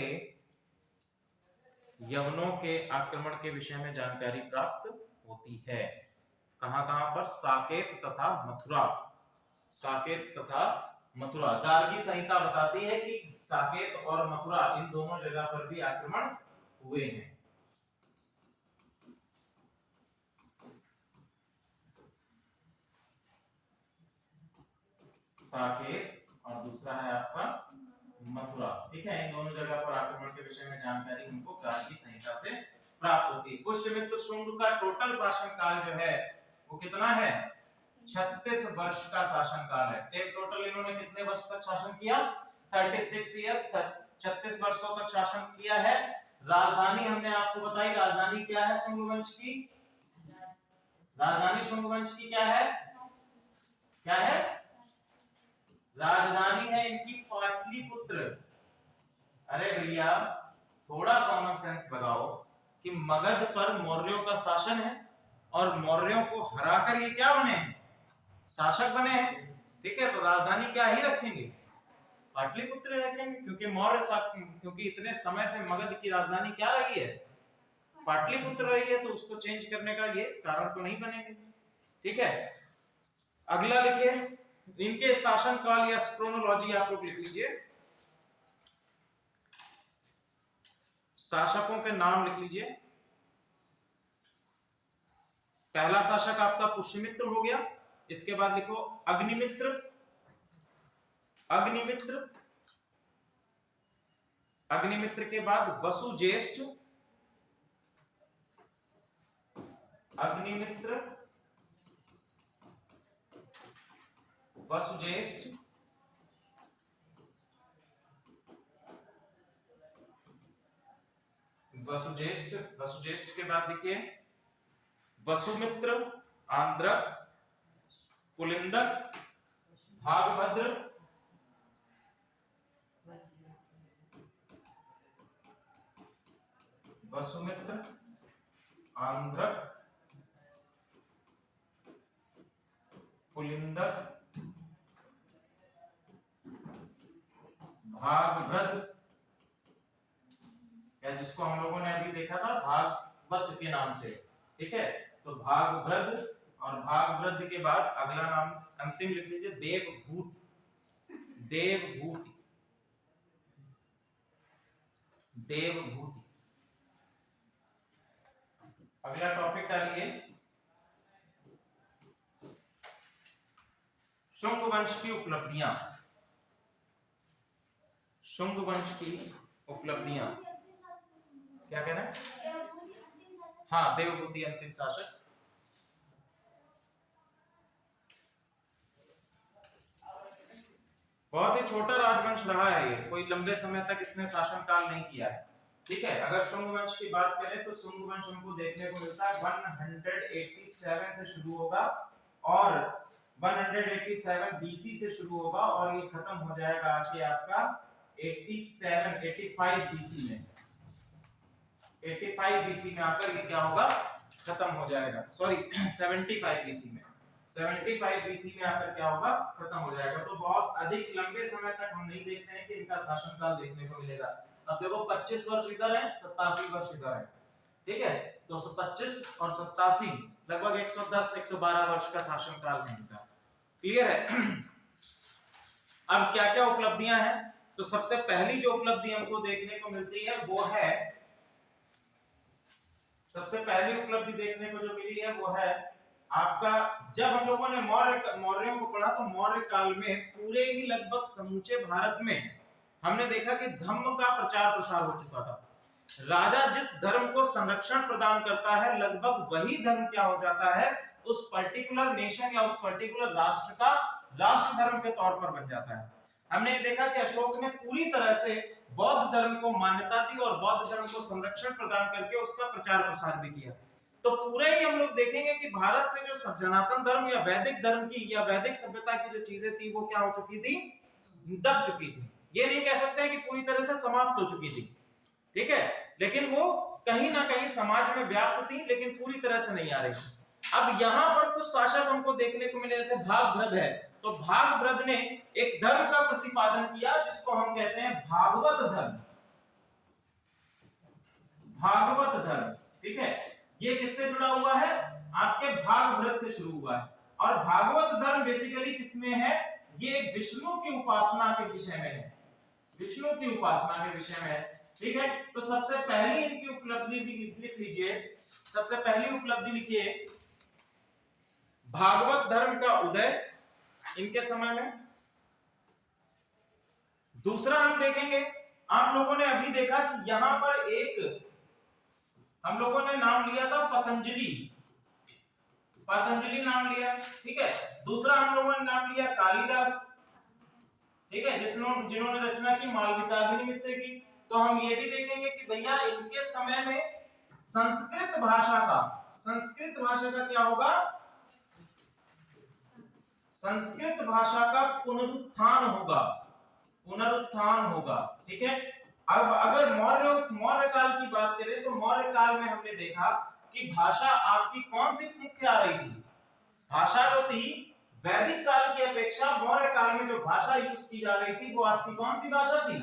[SPEAKER 1] यवनों के आक्रमण के विषय में जानकारी प्राप्त होती है। कहां कहां पर? साकेत तथा मथुरा। साकेत तथा मथुरा। गार्गी संहिता बताती है कि साकेत और मथुरा इन दोनों जगह पर भी आक्रमण हुए हैं। साकेत और दूसरा है आपका मथुरा। ठीक है, इन दोनों जगह पर आक्रमण के विषय में जानकारी हमको गार्गी संहिता से प्राप्त होती है। पुष्यमित्र शुंग का टोटल शासनकाल जो है वो कितना है? 36 वर्ष का शासनकाल है। टेप टोटल इन्होंने कितने वर्ष तक शासन किया? 36 ईयर्स, 36 वर्षों तक शासन किया है। राजधानी हमने आपको बताई, राजधानी क्या है शुंग वंश की? राजधानी शुंग वंश की क्या है? क्या है? राजधानी है इनकी पाटलिपुत्र। अरे भैया थोड़ा कॉमन सेंस लगाओ कि मगध पर मौर्यों का शासन है और मौर्यों को हराकर ये क्या बने हैं? शासक बने हैं। ठीक है, तो राजधानी क्या ही रखेंगे? पाटलिपुत्र रखेंगे, क्योंकि क्योंकि इतने समय से मगध की राजधानी क्या रही है? पाटलिपुत्र रही है, तो उसको चेंज करने का ये कारण तो नहीं बनेगा। ठीक है, अगला लिखिए इनके शासन काल या क्रोनोलॉजी आप लोग लिख लीजिए। शासकों के नाम लिख लीजिए। पहला शासक आपका पुष्यमित्र हो गया, इसके बाद लिखो अग्निमित्र। अग्निमित्र, अग्निमित्र के बाद वसुज्येष्ठ। अग्निमित्र, वसुज्येष्ठ, वसुज्येष्ठ, वसुज्येष्ठ के बाद लिखिए वसुमित्र, आंद्रक, पुलिंदक, भागभद्र, वसुमित्र, आंद्रक, पुलिंदक, भागभद्र, या जिसको हम लोगों ने अभी देखा था भागवत के नाम से। ठीक है, तो भागभद्र और भागभद्र के बाद अगला नाम अंतिम लिख लीजिए देवभूत। देवभूति, देवभूति। अगला टॉपिक डालिए शुंग वंश की उपलब्धियां। शुंग वंश की उपलब्धियां क्या कहना है? हाँ, देवभूति अंतिम शासक। बहुत ही छोटा राजवंश रहा है ये, कोई लंबे समय तक इसने शासन काल नहीं किया है। ठीक है, अगर शुंग वंश की बात करें तो शुंग वंश हमको देखने को मिलता है 187 से शुरू होगा और 187 बीसी से शुरू होगा और ये खत्म हो जाएगा आके आपका 85 बीसी में। 85 बीसी में आकर ये क्या होगा? खत्म हो जाएगा। सॉरी 75 बीसी में। 75 बीसी में आकर क्या होगा? खत्म हो जाएगा। तो बहुत अधिक लंबे समय तक हम नहीं देखते हैं कि इनका शासनकाल देखने को मिलेगा। अब देखो 25 वर्ष इधर है, 87 वर्ष इधर है। ठीक है, तो 25 और 87 लगभग 110-112 वर्ष का शासनकाल है इनका। क्लियर है? अब क्या क्या उपलब्धियां हैं? तो सबसे पहली जो उपलब्धि हमको देखने को मिलती है वो है, सबसे पहली उपलब्धि देखने को जो मिली है वो है आपका, जब हम लोगों ने मौर्यों को पढ़ा तो मौर्य काल में पूरे ही लगभग समूचे भारत में हमने देखा कि धर्म का प्रचार प्रसार हो चुका था। राजा जिस धर्म को संरक्षण प्रदान करता है लगभग वही धर्म क्या हो जाता है, उस पर्टिकुलर नेशन या उस पर्टिकुलर राष्ट्र का राष्ट्र धर्म के तौर पर बन जाता है। हमने ये देखा कि अशोक ने पूरी तरह से बौद्ध धर्म को मान्यता दी और बौद्ध धर्म को संरक्षण प्रदान करके उसका प्रचार प्रसार भी किया। तो पूरे ही हम लोग देखेंगे कि भारत से जो सनातन धर्म या वैदिक धर्म की या वैदिक सभ्यता की जो चीजें थी वो क्या हो चुकी थी? दब चुकी थी। ये नहीं कह सकते कि पूरी तरह से समाप्त हो चुकी थी। ठीक है, लेकिन वो कहीं ना कहीं समाज में व्याप्त थी, लेकिन पूरी तरह से नहीं आ रही थी। अब यहाँ पर कुछ शासक हमको देखने को मिले, जैसे भागभद्र है, तो भागभद्र ने एक धर्म का प्रतिपादन किया जिसको हम कहते हैं भागवत धर्म। भागवत धर्म, ठीक है, ये किससे जुड़ा हुआ है? आपके भागवत से शुरू हुआ है। और भागवत धर्म बेसिकली किसमें है? ये विष्णु की उपासना के विषय में है, विष्णु की उपासना के विषय में है, ठीक है। तो सबसे पहली इनकी उपलब्धि लिख लीजिए, सबसे पहली उपलब्धि लिखिए भागवत धर्म का उदय इनके समय में। दूसरा हम देखेंगे, आप लोगों ने अभी देखा कि यहां पर एक हम लोगों ने नाम लिया था पतंजलि, पतंजलि नाम लिया, ठीक है। दूसरा हम लोगों ने नाम लिया कालिदास, ठीक है, जिन्होंने रचना की मालविकाग्निमित्र की। तो हम ये भी देखेंगे कि भैया इनके समय में संस्कृत भाषा का क्या होगा? संस्कृत भाषा का पुनरुत्थान होगा, ठीक है। अब अगर मौर्य काल की बात करें तो मौर्य काल में हमने देखा कि भाषा आपकी कौन सी मुख्य आ रही थी? भाषा जो थी वैदिक काल की अपेक्षा मौर्य काल में जो भाषा यूज की जा रही थी वो आपकी कौन सी भाषा थी?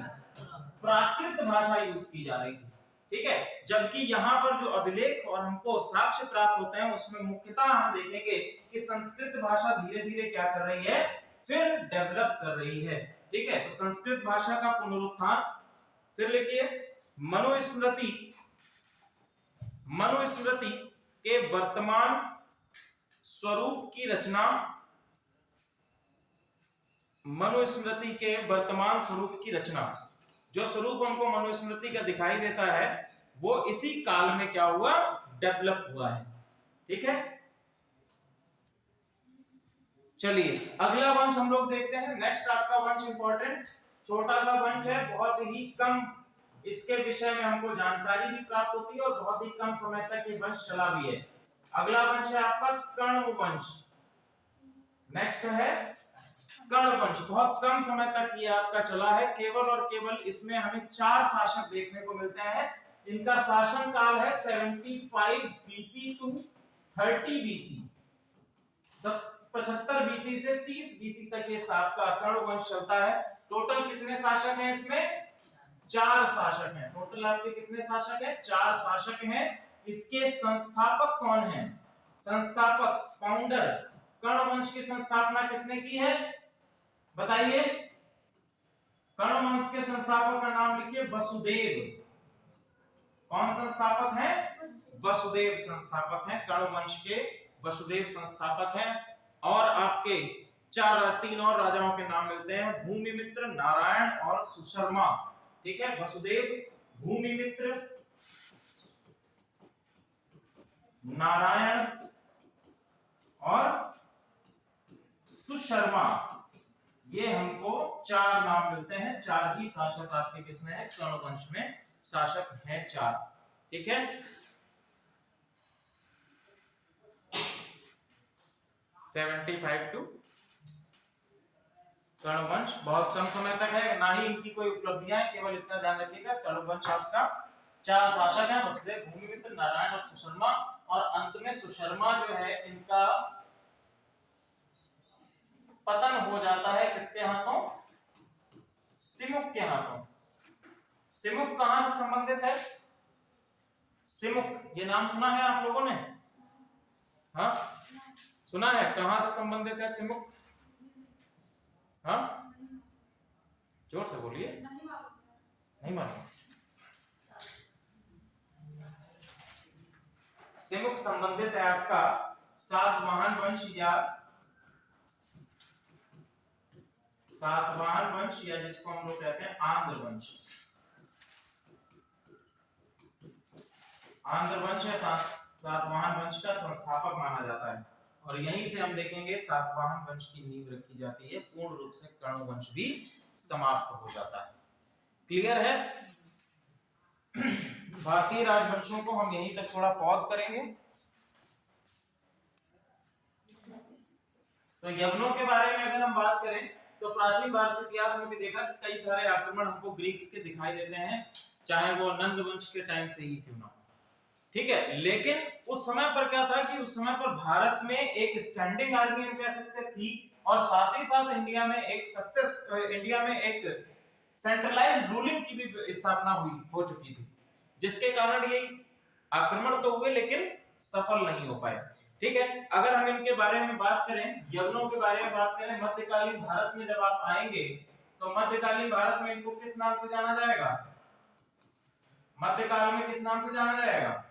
[SPEAKER 1] प्राकृत भाषा यूज की जा रही थी, ठीक है। जबकि यहाँ पर जो अभिलेख और हमको साक्ष्य प्राप्त होते हैं उसमें मुख्यतः हम देखेंगे कि संस्कृत भाषा धीरे धीरे क्या कर रही है? फिर डेवलप कर रही है, ठीक है। तो संस्कृत भाषा का पुनरुत्थान। फिर लिखिए मनुस्मृति के वर्तमान स्वरूप की रचना, मनुस्मृति के वर्तमान स्वरूप की रचना, जो स्वरूप हमको मनुस्मृति का दिखाई देता है वो इसी काल में क्या हुआ? डेवलप हुआ है, ठीक है। चलिए अगला वंश हम लोग देखते हैं। नेक्स्ट आपका वंश इंपॉर्टेंट, छोटा सा वंश है, बहुत ही कम इसके विषय में हमको जानकारी भी प्राप्त होती है और बहुत ही कम समय तक ये वंश चला भी है। अगला वंश है आपका कण्व वंश। नेक्स्ट है कण्व वंश, बहुत कम समय तक ये आपका चला है, केवल और केवल इसमें हमें 4 शासक देखने को मिलते हैं। इनका शासन काल है 75 बीसी टू 30 बीसी, 75 बीसी से 30 बीसी तक ये आपका कण्व वंश चलता है। टोटल कितने शासक हैं इसमें? 4 शासक हैं। टोटल आपके कितने शासक हैं? 4 शासक हैं। इसके संस्थापक कौन हैं? संस्थापक, फाउंडर, कण्व वंश की संस्थापना किसने की है? बताइए। कण्व वंश के संस्थापक का नाम लिखिए वसुदेव। कौन संस्थापक है? वसुदेव संस्थापक हैं। कण्व वंश के वसुदेव संस्थापक हैं। और आपके 3 और राजाओं के नाम मिलते हैं, भूमिमित्र, नारायण और सुशर्मा, ठीक है। वसुदेव, भूमिमित्र, नारायण और सुशर्मा, ये हमको 4 नाम मिलते हैं। 4 ही शासक आपके किसमें है? कण्व वंश में शासक हैं 4, ठीक है। 75 टू कण्व वंश बहुत कम समय तक है, ना ही इनकी कोई उपलब्धियां है, केवल इतना ध्यान रखिएगा कण्व वंश आपका 4 शासक हैं, वसुदेव, भूमिमित्र, नारायण और सुशर्मा। और अंत में सुशर्मा जो है इनका पतन हो जाता है किसके हाथों? सिमुक के हाथों। सिमुक कहां से संबंधित है? सिमुक, ये नाम सुना है आप लोगों ने? हाँ सुना है, कहां से संबंधित है सिमुक? हाँ जोर से बोलिए। नहीं मालूम। सिमुक संबंधित है आपका सातवाहन वंश या जिसको हम लोग कहते हैं आंध्र वंश। आंध्र वंश या सातवाहन वंश का संस्थापक माना जाता है। और यहीं से हम देखेंगे सातवाहन वंश की नींव रखी जाती है, पूर्ण रूप से कण्व वंश भी समाप्त हो जाता है। क्लियर है? भारतीय राजवंशों को हम यहीं तक थोड़ा पॉज करेंगे। तो यवनों के बारे में अगर हम बात करें तो प्राचीन भारतीय इतिहास में भी देखा कि कई सारे आक्रमण हमको ग्रीक्स के दिखाई देते हैं, चाहे वो नंद वंश के टाइम से ही क्यों ना हो। ठीक है, लेकिन उस समय पर क्या था कि उस समय पर भारत में एक स्टैंडिंग आर्मी हम कह सकते थी, और साथ ही साथ इंडिया में एक सेंट्रलाइज्ड रूलिंग की भी स्थापना हो चुकी थी, जिसके कारण ये आक्रमण तो हुए लेकिन सफल नहीं हो पाए। ठीक है, अगर हम इनके बारे में बात करें, यवनों के बारे में बात करें, मध्यकालीन भारत में जब आप आएंगे तो मध्यकालीन भारत में इनको किस नाम से जाना जाएगा? मध्यकाल में किस नाम से जाना जाएगा?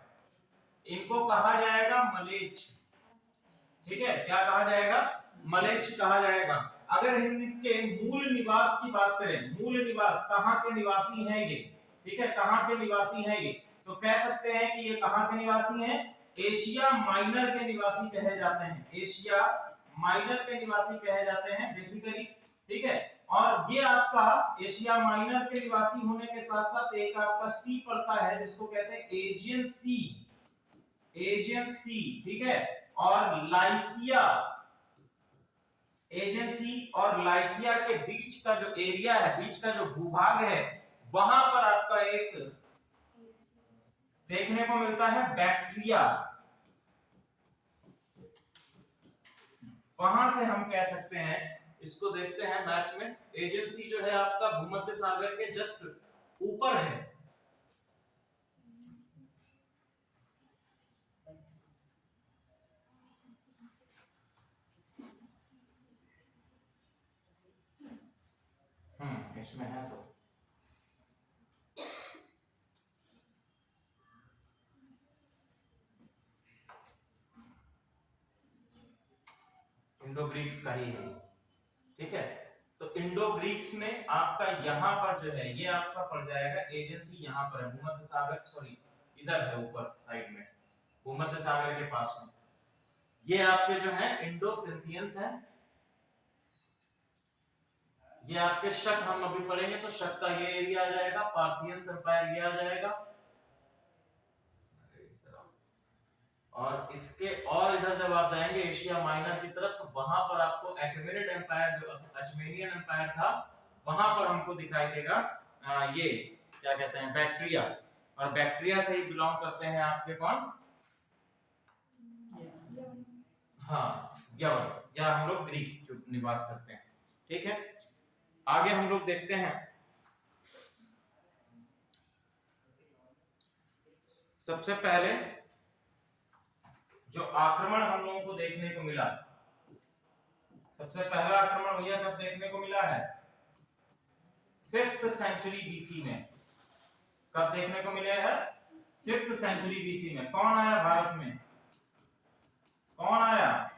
[SPEAKER 1] इनको कहा जाएगा मलेच्छ। ठीक है, क्या कहा जाएगा? मलेच्छ कहा जाएगा। अगर हम इसके मूल निवास की बात करें, मूल निवास कहां के निवासी हैं ये, ठीक है, कहां के निवासी हैं ये, तो कह सकते हैं कि ये कहां के निवासी हैं? एशिया माइनर के निवासी कहे जाते हैं, एशिया माइनर के निवासी कहे जाते हैं बेसिकली। ठीक है, और ये आपका एशिया माइनर के निवासी होने के साथ साथ एक आपका सी पड़ता है जिसको कहते हैं एजियन सी, एजियन सी। ठीक है, और लाइसिया, एजेंसी और लाइसिया के बीच का जो एरिया है, बीच का जो भूभाग है, वहां पर आपका एक देखने को मिलता है बैक्टीरिया। वहां से हम कह सकते हैं, इसको देखते हैं मैप में, एजेंसी जो है आपका भूमध्य सागर के जस्ट ऊपर है। इसमें है तो इंडो ग्रीक्स का ही है। ठीक है, तो इंडो ग्रीक्स में आपका यहां पर जो है ये आपका पड़ जाएगा एजेंसी, यहां पर है भूमध्य सागर, सॉरी इधर है ऊपर साइड में, भूमध्य सागर के पास में। ये आपके जो है इंडो सिंथियंस हैं, ये आपके शक हम अभी पढ़ेंगे तो शक का ये एरिया आ जाएगा, पार्थियन एम्पायर ये आ जाएगा, और इसके और इधर जब आप जाएंगे एशिया माइनर की तरफ तो वहां पर आपको एक्मेनिड एम्पायर जो अचमेनियन एम्पायर था वहां पर हमको दिखाई देगा ये क्या कहते हैं बैक्टीरिया, और बैक्टीरिया से ही बिलोंग करते हैं आपके कौन? हाँ, यवन, या हम लोग ग्रीक जो निवास करते हैं। ठीक है, आगे हम लोग देखते हैं, सबसे पहले जो आक्रमण हम लोगों को देखने को मिला, सबसे पहला आक्रमण भैया कब देखने को मिला है? 5th सेंचुरी बीसी में। कब देखने को मिला है? 5th सेंचुरी बीसी में। कौन आया भारत में? कौन आया?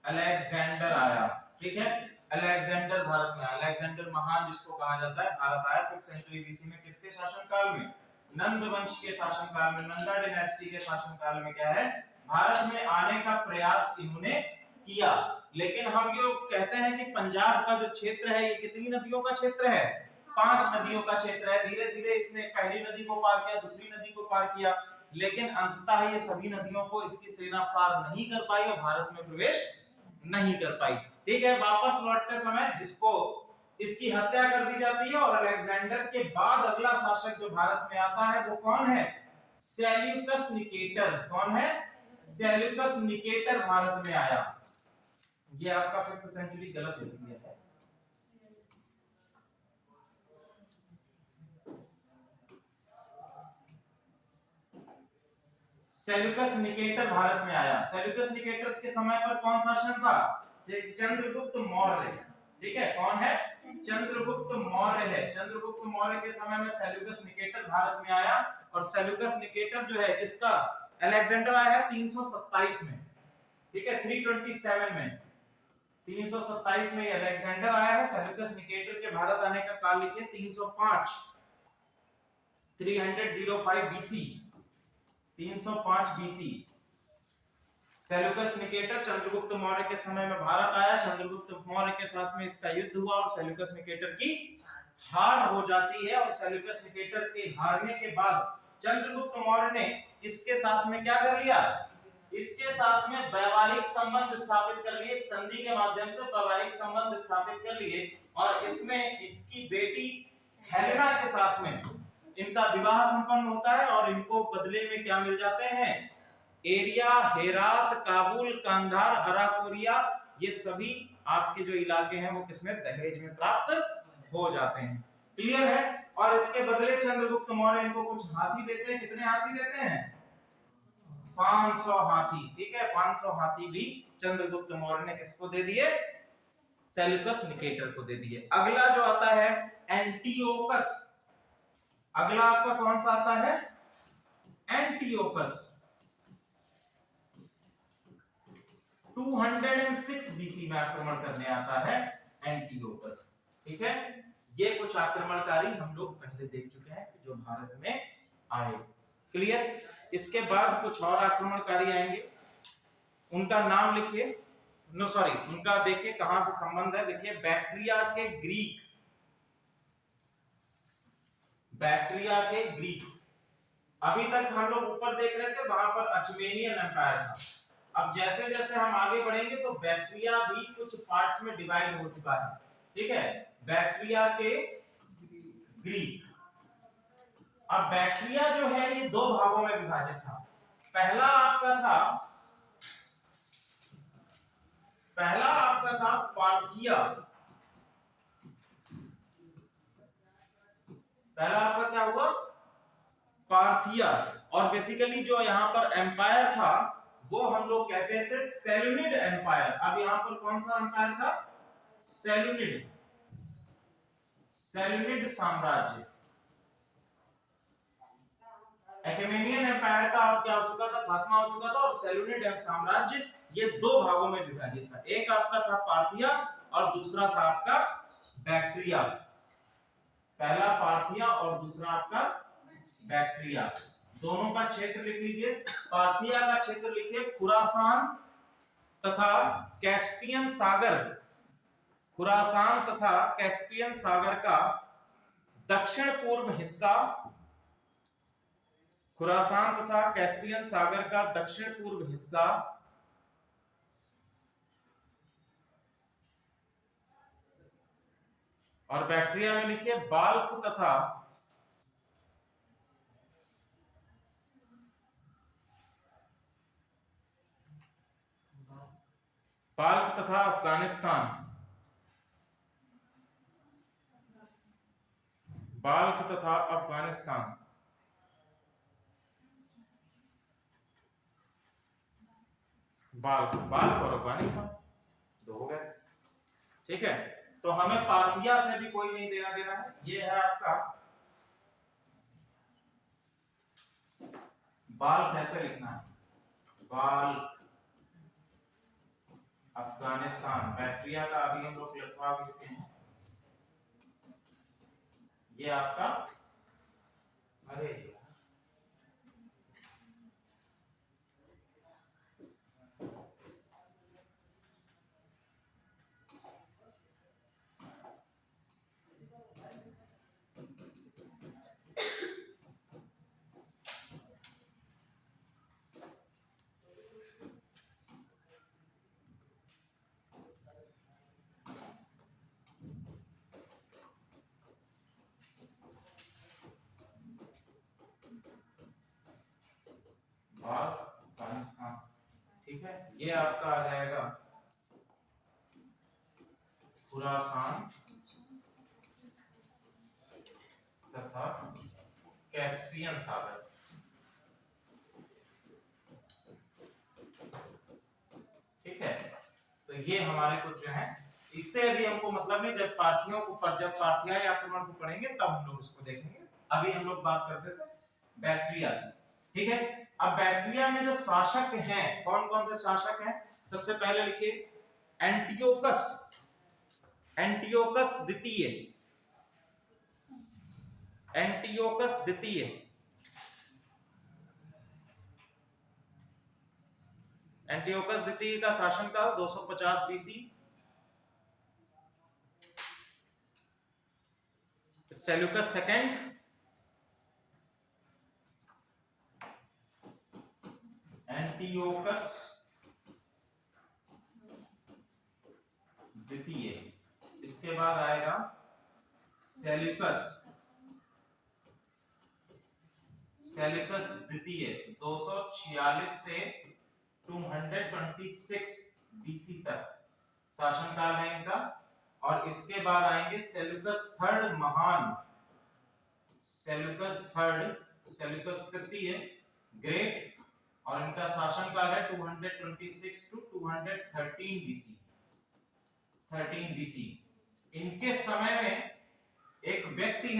[SPEAKER 1] अलेक्जेंडर आया। ठीक है, अलेक्जेंडर भारत में, अलेक्जेंडर महान जिसको कहा जाता है, भारत आया 5th सेंचुरी बीसी में। किसके शासनकाल में? नंद वंश के शासनकाल में, नंदा डायनेस्टी के शासनकाल में क्या है, भारत में आने का प्रयास इन्होंने किया। लेकिन हम ये कहते हैं कि पंजाब का जो क्षेत्र है ये कितनी नदियों का क्षेत्र है? 5 नदियों का क्षेत्र है। धीरे धीरे इसने पहली नदी को पार किया, दूसरी नदी को पार किया, लेकिन अंततः ये सभी नदियों को इसकी सेना पार नहीं कर पाई और भारत में प्रवेश नहीं कर पाई। ठीक है, वापस लौटते समय इसको इसकी हत्या कर दी जाती है, और अलेक्जेंडर के बाद अगला शासक जो भारत में आता है वो कौन है? Seleucus Nicator. कौन है? सेल्यूकस निकेटर भारत में आया। ये आपका 5th सेंचुरी गलत लिख दिया है, सेल्यूकस निकेटर भारत में आया। सेल्यूकस निकेटर के समय पर कौन शासन था? चंद्रगुप्त मौर्य। ठीक है, कौन है? चंद्रगुप्त मौर्य है। चंद्रगुप्त मौर्य के समय में सेल्यूकस निकेटर भारत में आया, और सेल्यूकस निकेटर जो है किसका? अलेक्जेंडर आया है 327 में। ठीक है, 327 में, 327 में अलेक्जेंडर आया है। सेल्यूकस निकेटर के भारत आने का काल लिखिए 305 BC, 305 BC. Seleucus Nicator Chandragupta Maurya के समय में भारत आया, चंद्रगुप्त मौर्य के साथ में इसका युद्ध हुआ और सेल्यूकस निकेटर की हार हो जाती है, और सेल्यूकस निकेटर के हारने के बाद चंद्रगुप्त मौर्य ने इसके साथ में क्या कर लिया? इसके साथ में वैवाहिक संबंध स्थापित कर लिए, एक संधि के माध्यम से वैवाहिक संबंध स्थापित कर लिए, और इसमें इसकी बेटी हेलेना के साथ में इनका विवाह संपन्न होता है और इनको बदले में क्या मिल जाते हैं, एरिया, हेरात, काबुल, कांधार, अराकोरिया, ये सभी आपके जो इलाके हैं वो किसमें, दहेज में प्राप्त हो जाते हैं। क्लियर है। और इसके बदले चंद्रगुप्त मौर्य इनको कुछ हाथी देते हैं। कितने हाथी देते हैं, 500 हाथी। ठीक है, 500 हाथी भी चंद्रगुप्त मौर्य ने किसको दे दिए, सेल्यूकस निकेटर को दे दिए। अगला जो आता है एंटियोकस, अगला आपका कौन सा आता है, एंटियोकस। 206 बीसी में आक्रमण करने आता है एंटियोकस। ठीक है, ये कुछ आक्रमणकारी हम लोग पहले देख चुके हैं जो भारत में आए। क्लियर। इसके बाद कुछ और आक्रमणकारी आएंगे, उनका नाम लिखिए, नो सॉरी, उनका देखिए कहां से संबंध है, लिखिए बैक्ट्रिया के ग्रीक, बैक्ट्रिया के ग्रीक। अभी तक हम लोग ऊपर देख रहे थे वहां पर अचमेनियन एम्पायर था। अब जैसे जैसे हम आगे बढ़ेंगे तो बैक्ट्रिया भी कुछ पार्ट्स में डिवाइड हो चुका है। ठीक है, बैक्ट्रिया के ग्रीक। अब बैक्ट्रिया जो है ये दो भागों में विभाजित था। पहला आपका था पार्थिया। पहला आपका क्या हुआ, पार्थिया। और बेसिकली जो यहाँ पर एम्पायर था वो हम लोग कहते थे सेलुनिड एम्पायर। अब यहाँ पर कौन सा एम्पायर था, सेलुनिड, सेलुनिड साम्राज्य। अकेमेनियन एम्पायर का अब क्या हो चुका था, खात्मा हो चुका था, और सेलुनिड साम्राज्य ये दो भागों में विभाजित था। एक आपका था पार्थिया और दूसरा था आपका बैक्ट्रिया। पहला पार्थिया और दूसरा आपका बैक्ट्रिया। दोनों का क्षेत्र लिख लीजिए। पार्थिया का क्षेत्र लिखिए खुरासान तथा कैस्पियन सागर, खुरासान तथा कैस्पियन सागर का दक्षिण पूर्व हिस्सा, खुरासान तथा कैस्पियन सागर का दक्षिण पूर्व हिस्सा और बैक्ट्रिया में लिखिए बाल्ख तथा अफगानिस्तान, बाल्ख तथा अफगानिस्तान। बाल्ख और अफगानिस्तान दो हो गए। ठीक है, तो हमें पार्थिया से भी कोई नहीं देना देना है। ये है आपका बाल्ख, ऐसे लिखना है, बाल्ख अफगानिस्तान। बैक्ट्रिया का अभी हम लोग लिखवा भी चुके हैं। ये आपका, अरे अफगानिस्तान। ठीक है, ये आपका आ जाएगा खुरासान तथा कैस्पियन सागर। ठीक है, तो ये हमारे कुछ जो है, इससे अभी हमको मतलब नहीं, जब पार्थियों को पर जब पार्थियाई आक्रमण को पढ़ेंगे तब हम लोग इसको देखेंगे। अभी हम लोग बात करते थे बैक्ट्रिया की। ठीक है, अब बैक्ट्रिया में जो शासक हैं, कौन कौन से शासक हैं, सबसे पहले लिखिए एंटियोकस, एंटियोकस द्वितीय, एंटियोकस द्वितीय। एंटियोकस द्वितीय का शासनकाल 250 बीसी। सेल्यूकस सेकंड, एंटियोकस द्वितीय, इसके बाद आएगा सेल्यूकस सेल्यूकस द्वितीय 246 से 226 बीसी तक शासनकाल है इनका। और इसके बाद आएंगे सेल्यूकस थर्ड महान, सेल्यूकस तृतीय ग्रेट, और इनका शासनकाल है 226 टू 213 बीसी, 13 बीसी। इनके समय में एक व्यक्ति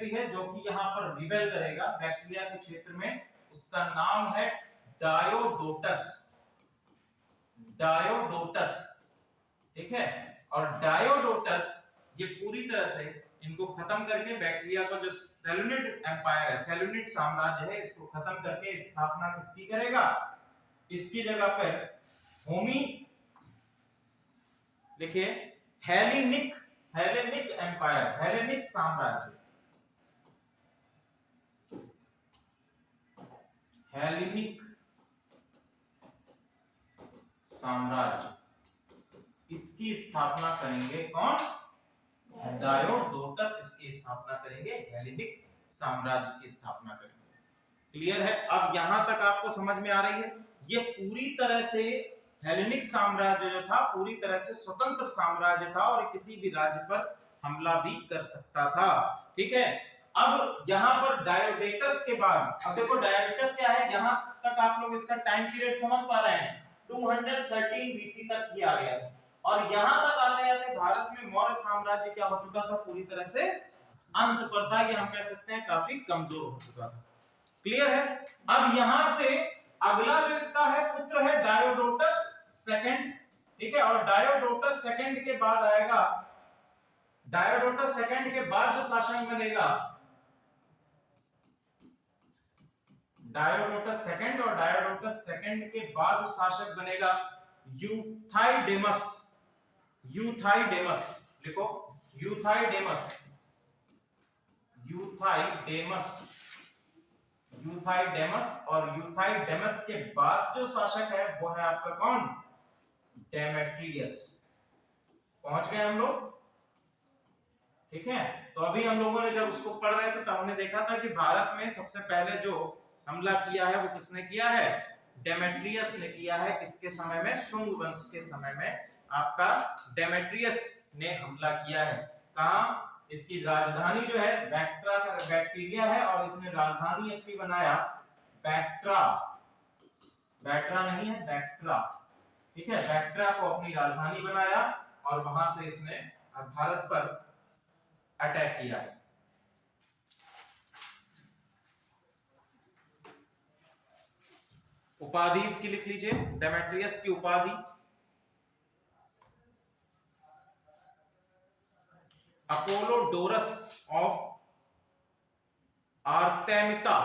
[SPEAKER 1] है, जो कि यहाँ पर रिबेल करेगा बैक्टीरिया के क्षेत्र में। उसका नाम है डायोडोटस, ठीक है। और डायोडोटस ये पूरी तरह से इनको खत्म करके बैक्टीरिया का जो सेलुनिड एम्पायर है, सेलुनिड साम्राज्य है, इसको खत्म करके स्थापना किसकी करेगा? इसकी जगह पर होमी, लिखिए हेलेनिक एम्पायर, हेलेनिक साम्राज्य, हेलेनिक साम्राज्य, इसकी स्थापना करेंगे कौन? डायोडोटस इसकी स्थापना करेंगे, हेलेनिक साम्राज्य की स्थापना करेंगे। क्लियर है? अब यहां तक आपको समझ में आ रही है? ये पूरी तरह से हेलेनिक साम्राज्य जो था पूरी तरह से स्वतंत्र साम्राज्य था और किसी भी राज्य पर हमला भी कर सकता था, ठीक है। अब यहाँ पर डायोडोटस के बाद, अब देखो डायोडोटस क्या है, यहाँ तक आप लोग इसका टाइम पीरियड समझ पा रहे हैं, 213 बीसी तक किया गया है। और यहाँ तक आते आते भारत में मौर्य साम्राज्य क्या हो चुका था? पूरी तरह से अंत पर था, या हम कह सकते हैं काफी कमजोर हो चुका था। क्लियर है? अब यहां से अगला जो इसका है पुत्र है डायोडोटस सेकंड, ठीक है। और डायोडोटस सेकंड के बाद आएगा, डायोडोटस सेकंड के बाद जो शासक बनेगा, डायोडोटस सेकंड, और डायोडोटस सेकंड के बाद शासक बनेगा यूथाइडेमस, लिखो यूथाइडेमस, और यूथाइडेमस के बाद जो शासक है वो है आपका कौन? डेमेट्रियस। पहुंच गए हम लोग, ठीक है। तो अभी हम लोगों ने जब उसको पढ़ रहे थे तब हमने देखा था कि भारत में सबसे पहले जो हमला किया है वो किसने किया है? डेमेट्रियस ने किया है। किसके समय में? शुंग वंश के समय में आपका डेमेट्रियस ने हमला किया है। कहां? इसकी राजधानी जो है बैक्टीरिया है, और इसने राजधानी अपनी बनाया बैक्ट्रा, नहीं है बैक्ट्रा, ठीक है। बैक्ट्रा को अपनी राजधानी बनाया और वहां से इसने भारत पर अटैक किया। उपाधि इसकी लिख लीजिए, डेमेट्रियस की उपाधि अपोलोडोरस ऑफ आर्तेमिता,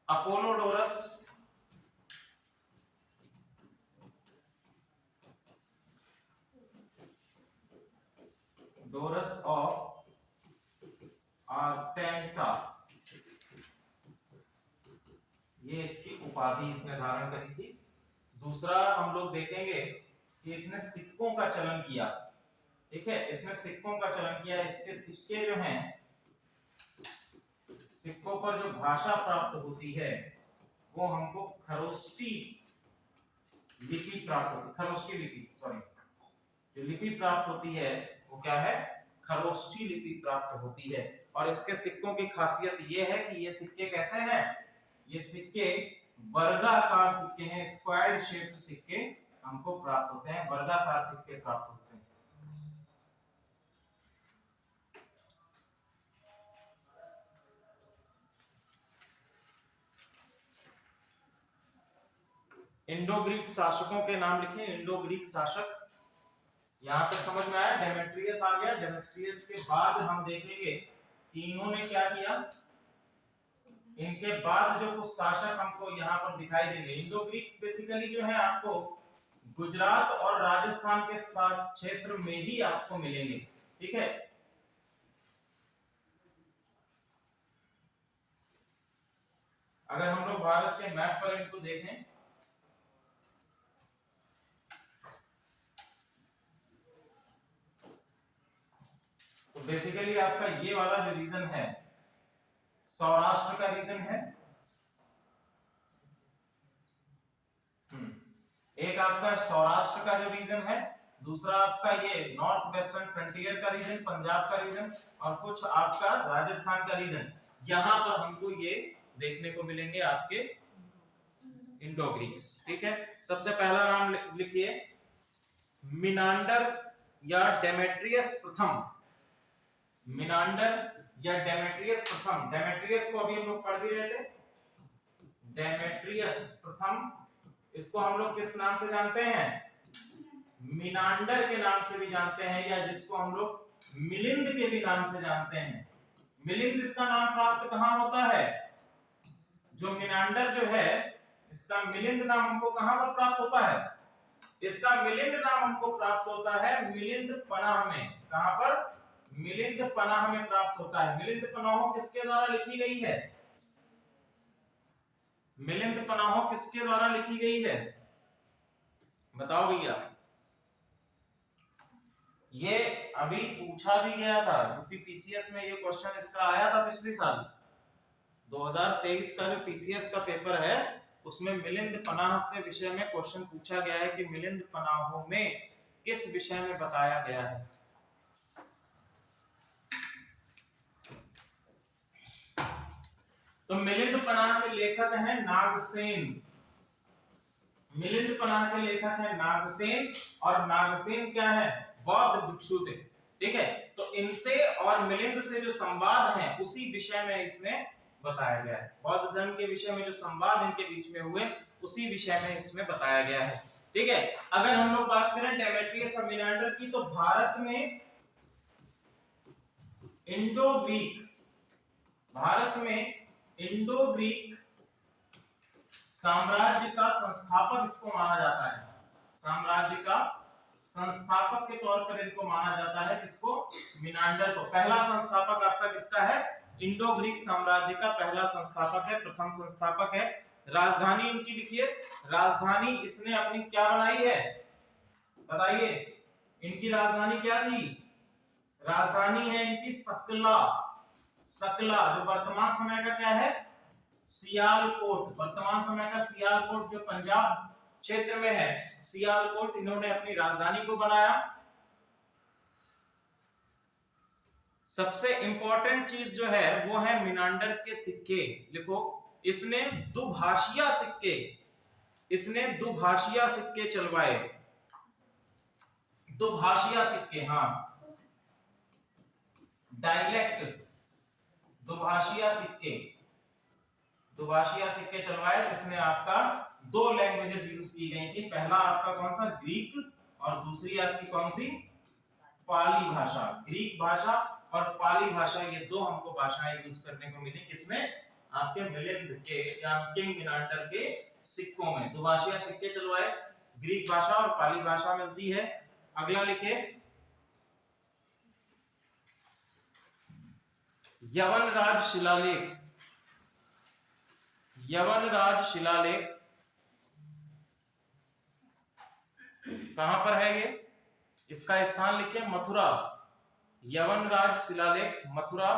[SPEAKER 1] अपोलोडोरस ऑफ आर्तेमिता, ये इसकी उपाधि इसने धारण करी थी। दूसरा हम लोग देखेंगे कि इसने सिक्कों का चलन किया, ठीक है। इसने सिक्कों का चलन किया। इसके सिक्के जो हैं, सिक्कों पर जो भाषा प्राप्त होती है वो हमको खरोष्टी लिपि प्राप्त होती, खरोष्टी लिपि, सॉरी, जो लिपि प्राप्त होती है वो क्या है? खरोष्टी लिपि प्राप्त होती है। और इसके सिक्कों की खासियत ये है कि ये सिक्के कैसे हैं? ये सिक्के वर्गाकार सिक्के हैं, स्क्वायर्ड शेप्ड सिक्के हमको प्राप्त होते हैं, वर्गाकार सिक्के प्राप्त होते हैं। इंडो ग्रीक शासकों के नाम लिखें, इंडो ग्रीक शासक। यहां तक समझ में आया? डेमेट्रियस आ गया। डेमेट्रियस के बाद हम देखेंगे कि इन्होंने क्या किया। इनके बाद जो कुछ शासक हमको यहाँ पर दिखाई देंगे, इंडो ग्रीक बेसिकली जो है आपको गुजरात और राजस्थान के साथ क्षेत्र में ही आपको मिलेंगे, ठीक है। अगर हम लोग भारत के मैप पर इनको देखें, तो बेसिकली आपका ये वाला जो रीजन है सौराष्ट्र का रीजन है। एक आपका सौराष्ट्र का जो रीजन है, दूसरा आपका ये नॉर्थ वेस्टर्न फ्रंटियर का रीजन, पंजाब का रीजन, और कुछ आपका राजस्थान का रीजन। यहां पर हमको ये देखने को मिलेंगे आपके इंडो ग्रीक्स। ठीक है, सबसे पहला नाम लिखिए मिनांडर या डेमेट्रियस प्रथम। मिनांडर या डेमेट्रियस प्रथम, डेमेट्रियस को अभी हम लोग पढ़ भी रहे थे। डेमेट्रियस प्रथम, इसको हम लोग किस नाम से जानते हैं? मिनांडर के नाम से भी जानते हैं, या जिसको हम लोग मिलिंद के भी नाम से जानते हैं। मिलिंद इसका नाम प्राप्त कहां होता है? जो मिनांडर जो है इसका मिलिंद नाम हमको कहां पर प्राप्त होता है? इसका मिलिंद नाम हमको प्राप्त होता है मिलिंद पनाह में। कहां पर? मिलिंद पनाह में प्राप्त होता है। मिलिंद पनाह किसके द्वारा लिखी गई है? मिलिंद पनाह किसके द्वारा लिखी गई है? बताओ भैया। ये अभी पूछा भी गया था, यूपी पीसीएस में ये क्वेश्चन इसका आया था पिछले साल 2023 का जो पीसीएस का पेपर है उसमें मिलिंद पनाह से विषय में क्वेश्चन पूछा गया है कि मिलिंद पनाहों में किस विषय में बताया गया है। तो मिलिंद पनाह के लेखक हैं नागसेन। मिलिंद पनाह के लेखक हैं नागसेन, और नागसेन क्या है? बौद्ध भिक्षु थे। ठीक है, तो इनसे और मिलिंद से जो संवाद है उसी विषय में इसमें बताया गया है। बौद्ध धर्म के विषय में जो संवाद इनके बीच में हुए उसी विषय में इसमें बताया गया है। ठीक है, अगर हम लोग बात करें डेमेट्रियस और मिनांडर की, तो भारत में इंडो ग्रीक, भारत में इंडो ग्रीक साम्राज्य का संस्थापक इसको माना जाता है। साम्राज्य का संस्थापक के तौर पर इनको माना जाता है। किसको? मिनांडर को। पहला संस्थापक आपका किसका है? इंडो ग्रीक साम्राज्य का पहला संस्थापक है, प्रथम संस्थापक है। राजधानी इनकी लिखिए। राजधानी इसने अपनी क्या बनाई है? बताइए, इनकी राजधानी क्या थी? राजधानी है इनकी सकला। सकला जो वर्तमान समय का क्या है? सियालकोट। वर्तमान समय का सियालकोट जो पंजाब क्षेत्र में है, सियालकोट इन्होंने अपनी राजधानी को बनाया। सबसे इंपॉर्टेंट चीज जो है वो है मिनांडर के सिक्के। लिखो, इसने दुभाषिया सिक्के, इसने दुभाषिया सिक्के चलवाए। दुभाषिया सिक्के, हाँ, डायलेक्ट दुभाषिया सिक्के, दुभाषिया सिक्के चलवाए, जिसमें आपका दो लैंग्वेजेस यूज की गई थी। पहला आपका कौन सा? ग्रीक, और दूसरी आपकी कौन सी? पाली भाषा। ग्रीक भाषा और पाली भाषा, ये दो हमको भाषाएं यूज करने को मिली। किसमें? आपके मिलिंद के या किंग मिनांडर के सिक्कों में दुभाषिया सिक्के चलवाए। ग्रीक भाषा और पाली भाषा मिलती है। अगला लिखिए, यवनराज शिलालेख। यवनराज शिलालेख कहां पर है? ये इसका स्थान लिखिए मथुरा। यवनराज शिलालेख मथुरा।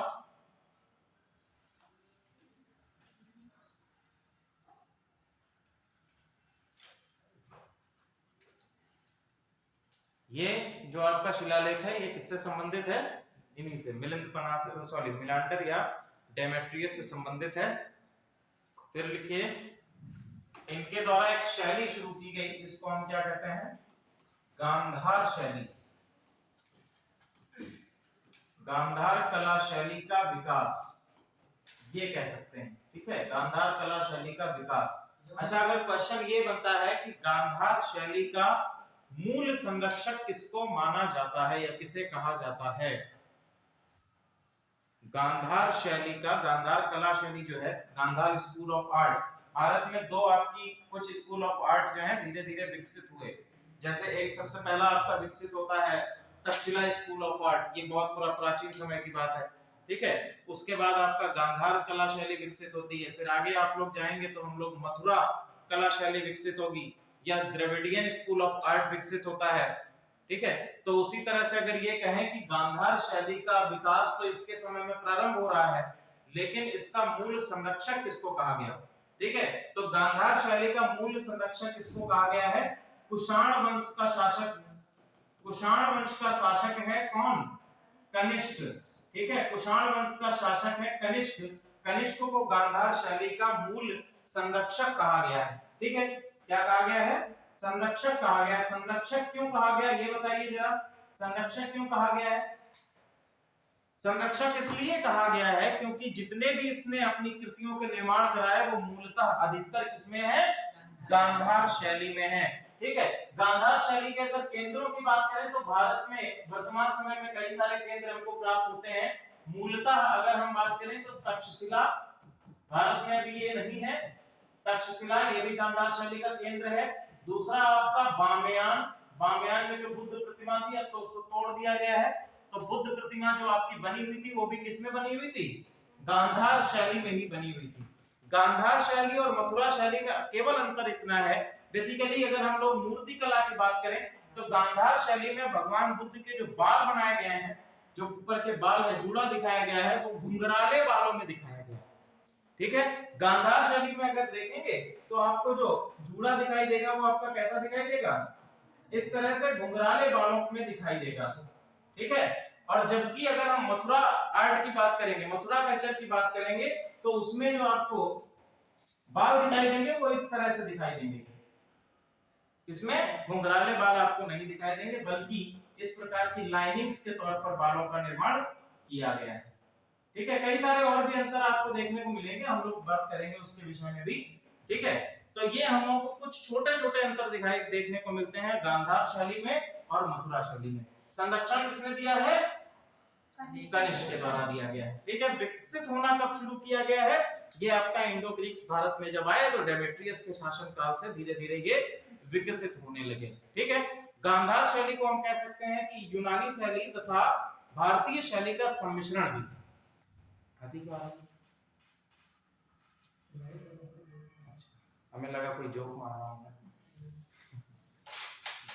[SPEAKER 1] ये जो आपका शिलालेख है ये किससे संबंधित है? इन्हीं से, मिलिंद पनाह से, सॉरी मिनांडर या डेमेट्रियस से संबंधित है। फिर लिखिए, इनके द्वारा एक शैली शुरू की गई, इसको हम क्या कहते हैं? गांधार शैली। गांधार कला शैली का विकास, ये कह सकते हैं। ठीक है, गांधार कला शैली का विकास। अच्छा, अगर क्वेश्चन ये बनता है कि गांधार शैली का मूल संरक्षक किसको माना जाता है या किसे कहा जाता है? गांधार शैली का, गांधार कला शैली जो है, Gandhara school of art, Bharat में दो आपकी कुछ स्कूल ऑफ आर्ट जो है धीरे धीरे विकसित हुए। जैसे एक सबसे पहला आपका विकसित होता है तक्षशिला स्कूल ऑफ आर्ट, ये बहुत प्राचीन समय की बात है। ठीक है, उसके बाद आपका गांधार कला शैली विकसित होती है। फिर आगे आप लोग जाएंगे तो हम लोग मथुरा कला शैली विकसित होगी, या द्रविडियन स्कूल ऑफ आर्ट विकसित होता है। ठीक है। तो उसी तरह से अगर ये कहें कि गांधार शैली का विकास तो इसके समय में प्रारंभ हो रहा है, लेकिन इसका मूल संरक्षक किसको कहा गया? ठीक है, तो गांधार शैली का मूल संरक्षक किसको कहा गया है? कुषाण वंश का शासक। कुषाण वंश का शासक है कौन? कनिष्क। ठीक है, कुषाण वंश का शासक है कनिष्क। कनिष्क को गांधार शैली का मूल संरक्षक कहा गया है। ठीक है, क्या कहा गया है? संरक्षक कहा गया। संरक्षक क्यों कहा गया ये बताइए जरा, संरक्षक क्यों कहा गया है? संरक्षक इसलिए कहा गया है क्योंकि जितने भी इसने अपनी कृतियों के निर्माण कराए वो मूलतः अधिकतर किसमें है? गांधार शैली में है। ठीक है, गांधार शैली के अगर केंद्रों की बात करें तो भारत में वर्तमान समय में कई सारे केंद्र हमको प्राप्त होते हैं। मूलतः अगर हम बात करें तो तक्षशिला भारत में अभी ये नहीं है, तक्षशिला ये भी गांधार शैली का केंद्र है। दूसरा आपका बामयान, बामयान में जो बुद्ध प्रतिमा थी अब तो उसको तोड़ दिया गया है, तो बुद्ध प्रतिमा जो आपकी बनी हुई थी वो भी किसमें बनी हुई थी? गांधार शैली में ही बनी हुई थी। गांधार शैली और मथुरा शैली में केवल अंतर इतना है, बेसिकली अगर हम लोग मूर्ति कला की बात करें तो गांधार शैली में भगवान बुद्ध के जो बाल बनाए गए हैं, जो ऊपर के बाल है जूड़ा दिखाया गया है, वो घुंघराले बालों में दिखाया गया है। ठीक है, गांधार शैली में अगर देखेंगे तो आपको जो जूड़ा दिखाई देगा वो आपका कैसा दिखाई देगा? इस तरह से घुंघराले बालों में दिखाई देगा। ठीक है, और जबकि अगर हम मथुरा आर्ट की बात करेंगे, मथुरा कल्चर की बात करेंगे, तो उसमें जो आपको बाल दिखाई देंगे वो इस तरह से दिखाई देंगे। इसमें घुंघराले बाल आपको नहीं दिखाई देंगे, बल्कि इस प्रकार की लाइनिंग्स के तौर पर बालों का निर्माण किया गया है। ठीक है, कई सारे और भी अंतर आपको देखने को मिलेंगे, हम लोग बात करेंगे उसके विषय में भी। ठीक है, तो ये हम लोगों को कुछ छोटे-छोटे अंतर दिखाई देखने को मिलते हैं गांधार शैली में और मथुरा शैली में। संरक्षण किसने दिया है? कनिष्क के द्वारा दिया गया है। ठीक है, विकसित होना कब शुरू किया गया है? ये आपका इंडो ग्रीक्स भारत में जब आए तो डेमेट्रियस के शासन काल से धीरे-धीरे ये विकसित होने लगे। ठीक है, गांधार शैली को हम कह सकते हैं कि यूनानी शैली तथा भारतीय शैली का सम्मिश्रण भी। हंसी क्यों आ रही है? हमें लगा कोई जोक मार रहा हूं।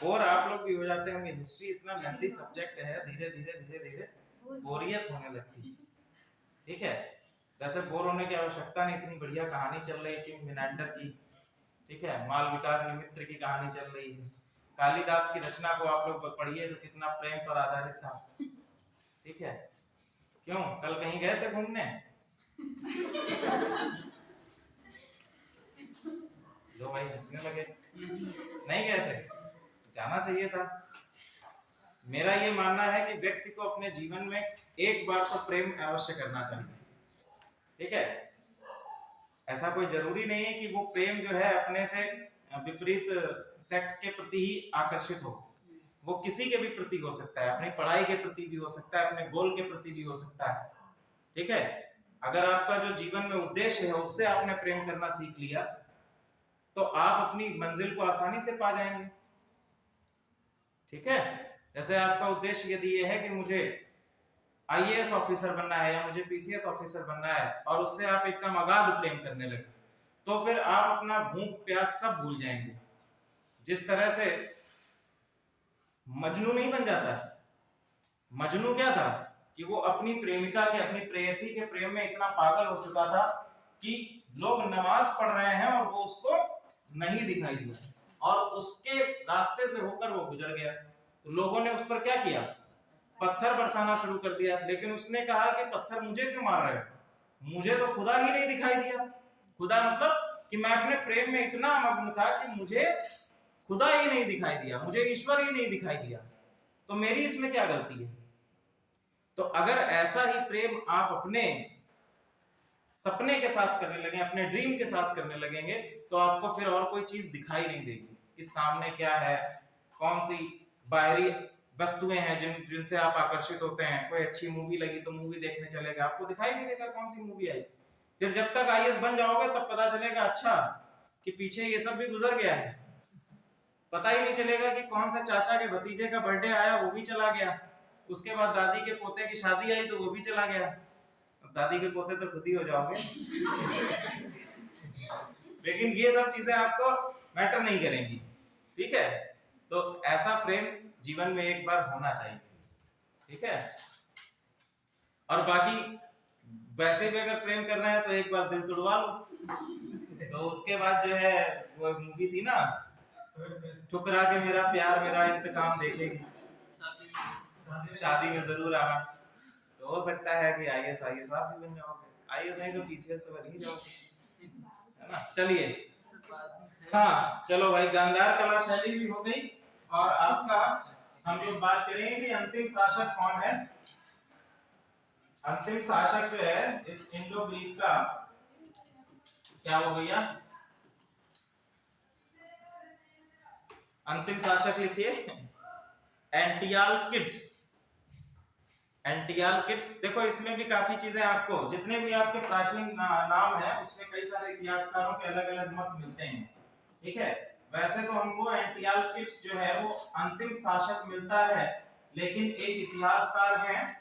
[SPEAKER 1] और आप लोग भी हो जाते होंगे, हिस्ट्री इतना लेंथी सब्जेक्ट है, धीरे धीरे बोरियत होने लगती। ठीक है, वैसे बोर होने की आवश्यकता नहीं, इतनी बढ़िया कहानी चल रही है किंग मिनांडर की। ठीक है, मालविका निमित्र की कहानी चल रही है। कालिदास की रचना को आप लोग पढ़िए तो कितना प्रेम पर आधारित था। ठीक है, क्यों कल कहीं गए थे घूमने? लो भाई हंसने लगे, नहीं गए थे? जाना चाहिए था। मेरा ये मानना है कि व्यक्ति को अपने जीवन में एक बार तो प्रेम अवश्य करना चाहिए। ठीक है, ऐसा कोई जरूरी नहीं है कि वो प्रेम जो है अपने से विपरीत सेक्स के प्रति ही आकर्षित हो, वो किसी के भी प्रति हो सकता है, अपनी पढ़ाई के प्रति भी हो सकता है, अपने गोल के प्रति भी हो सकता है। ठीक है, अगर आपका जो जीवन में उद्देश्य है उससे आपने प्रेम करना सीख लिया तो आप अपनी मंजिल को आसानी से पा जाएंगे। ठीक है, जैसे आपका उद्देश्य यदि ये है कि मुझे आईएएस ऑफिसर बनना है या मुझे पीसीएस ऑफिसर बनना है और उससे आप एकदम अगाध प्रेम करने लगे, तो फिर आप अपना भूख प्यास सब भूल जाएंगे। जिस तरह से मजनू नहीं बन जाता है, मजनू क्या था कि वो अपनी प्रेमिका के, अपनी प्रेयसी के प्रेम में इतना पागल हो चुका था कि लोग नमाज पढ़ रहे हैं और वो उसको नहीं दिखाई दिया और उसके रास्ते से होकर वो गुजर गया। तो लोगों ने उस पर क्या किया? पत्थर बरसाना शुरू कर दिया। लेकिन उसने कहा कि पत्थर मुझे क्यों मार रहे हो, मुझे तो खुदा ही नहीं दिखाई दिया। खुदा मतलब कि मैं अपने प्रेम में इतना मग्न था कि मुझे खुदा ही नहीं दिखाई दिया, मुझे ईश्वर ही नहीं दिखाई दिया, तो मेरी इसमें क्या गलती है? तो अगर ऐसा ही प्रेम आप अपने सपने के साथ करने लगे, अपने ड्रीम के साथ करने लगेंगे, तो आपको फिर और कोई चीज दिखाई नहीं देगी कि सामने क्या है, कौन सी बाहरी वस्तुएं हैं जिनसे आप आकर्षित होते हैं। कोई अच्छी मूवी लगी तो मूवी देखने चले गए, आपको दिखाई नहीं देगा कौन सी मूवी आई। फिर जब तक आईएएस बन जाओगे तब पता चलेगा अच्छा कि पीछे ये सब भी गुजर गया है। पता ही नहीं चलेगा कि कौन सा चाचा के भतीजे का बर्थडे आया वो भी चला गया, उसके बाद दादी के पोते की शादी आई तो वो भी चला गया। दादी के पोते तो खुद ही हो जाओगे। लेकिन ये सब चीजें आपको मैटर नहीं करेंगी। ठीक है, तो ऐसा प्रेम जीवन में एक बार होना चाहिए, ठीक है। और बाकी वैसे भी अगर प्रेम कर रहे हैं तो एक बार दिल तुड़वा लो। तो उसके बाद जो है वो मूवी थी ना, ठुकरा के मेरा प्यार मेरा इंतकाम देखेगी, शादी में जरूर आना। तो हो सकता है कि आईएएस आप भी बन जाओगे, आईएएस नहीं तो पीसीएस तो बन ही जाओगे, है ना। चलिए, हाँ चलो भाई, गांधार कला शैली भी हो गई। और आपका हम लोग बात करेंगे कि अंतिम शासक कौन है। अंतिम शासक जो है इस इंडो ग्रीक का क्या हो भैया, अंतिम शासक लिखिए एंटियालकिड्स। एंटियालकिड्स, देखो इसमें भी काफी चीजें, आपको जितने भी आपके प्राचीन नाम है उसमें कई सारे इतिहासकारों के अलग अलग मत मिलते हैं, ठीक है। वैसे तो हमको एंटियालकिड्स जो है वो अंतिम शासक मिलता है, लेकिन एक इतिहासकार हैं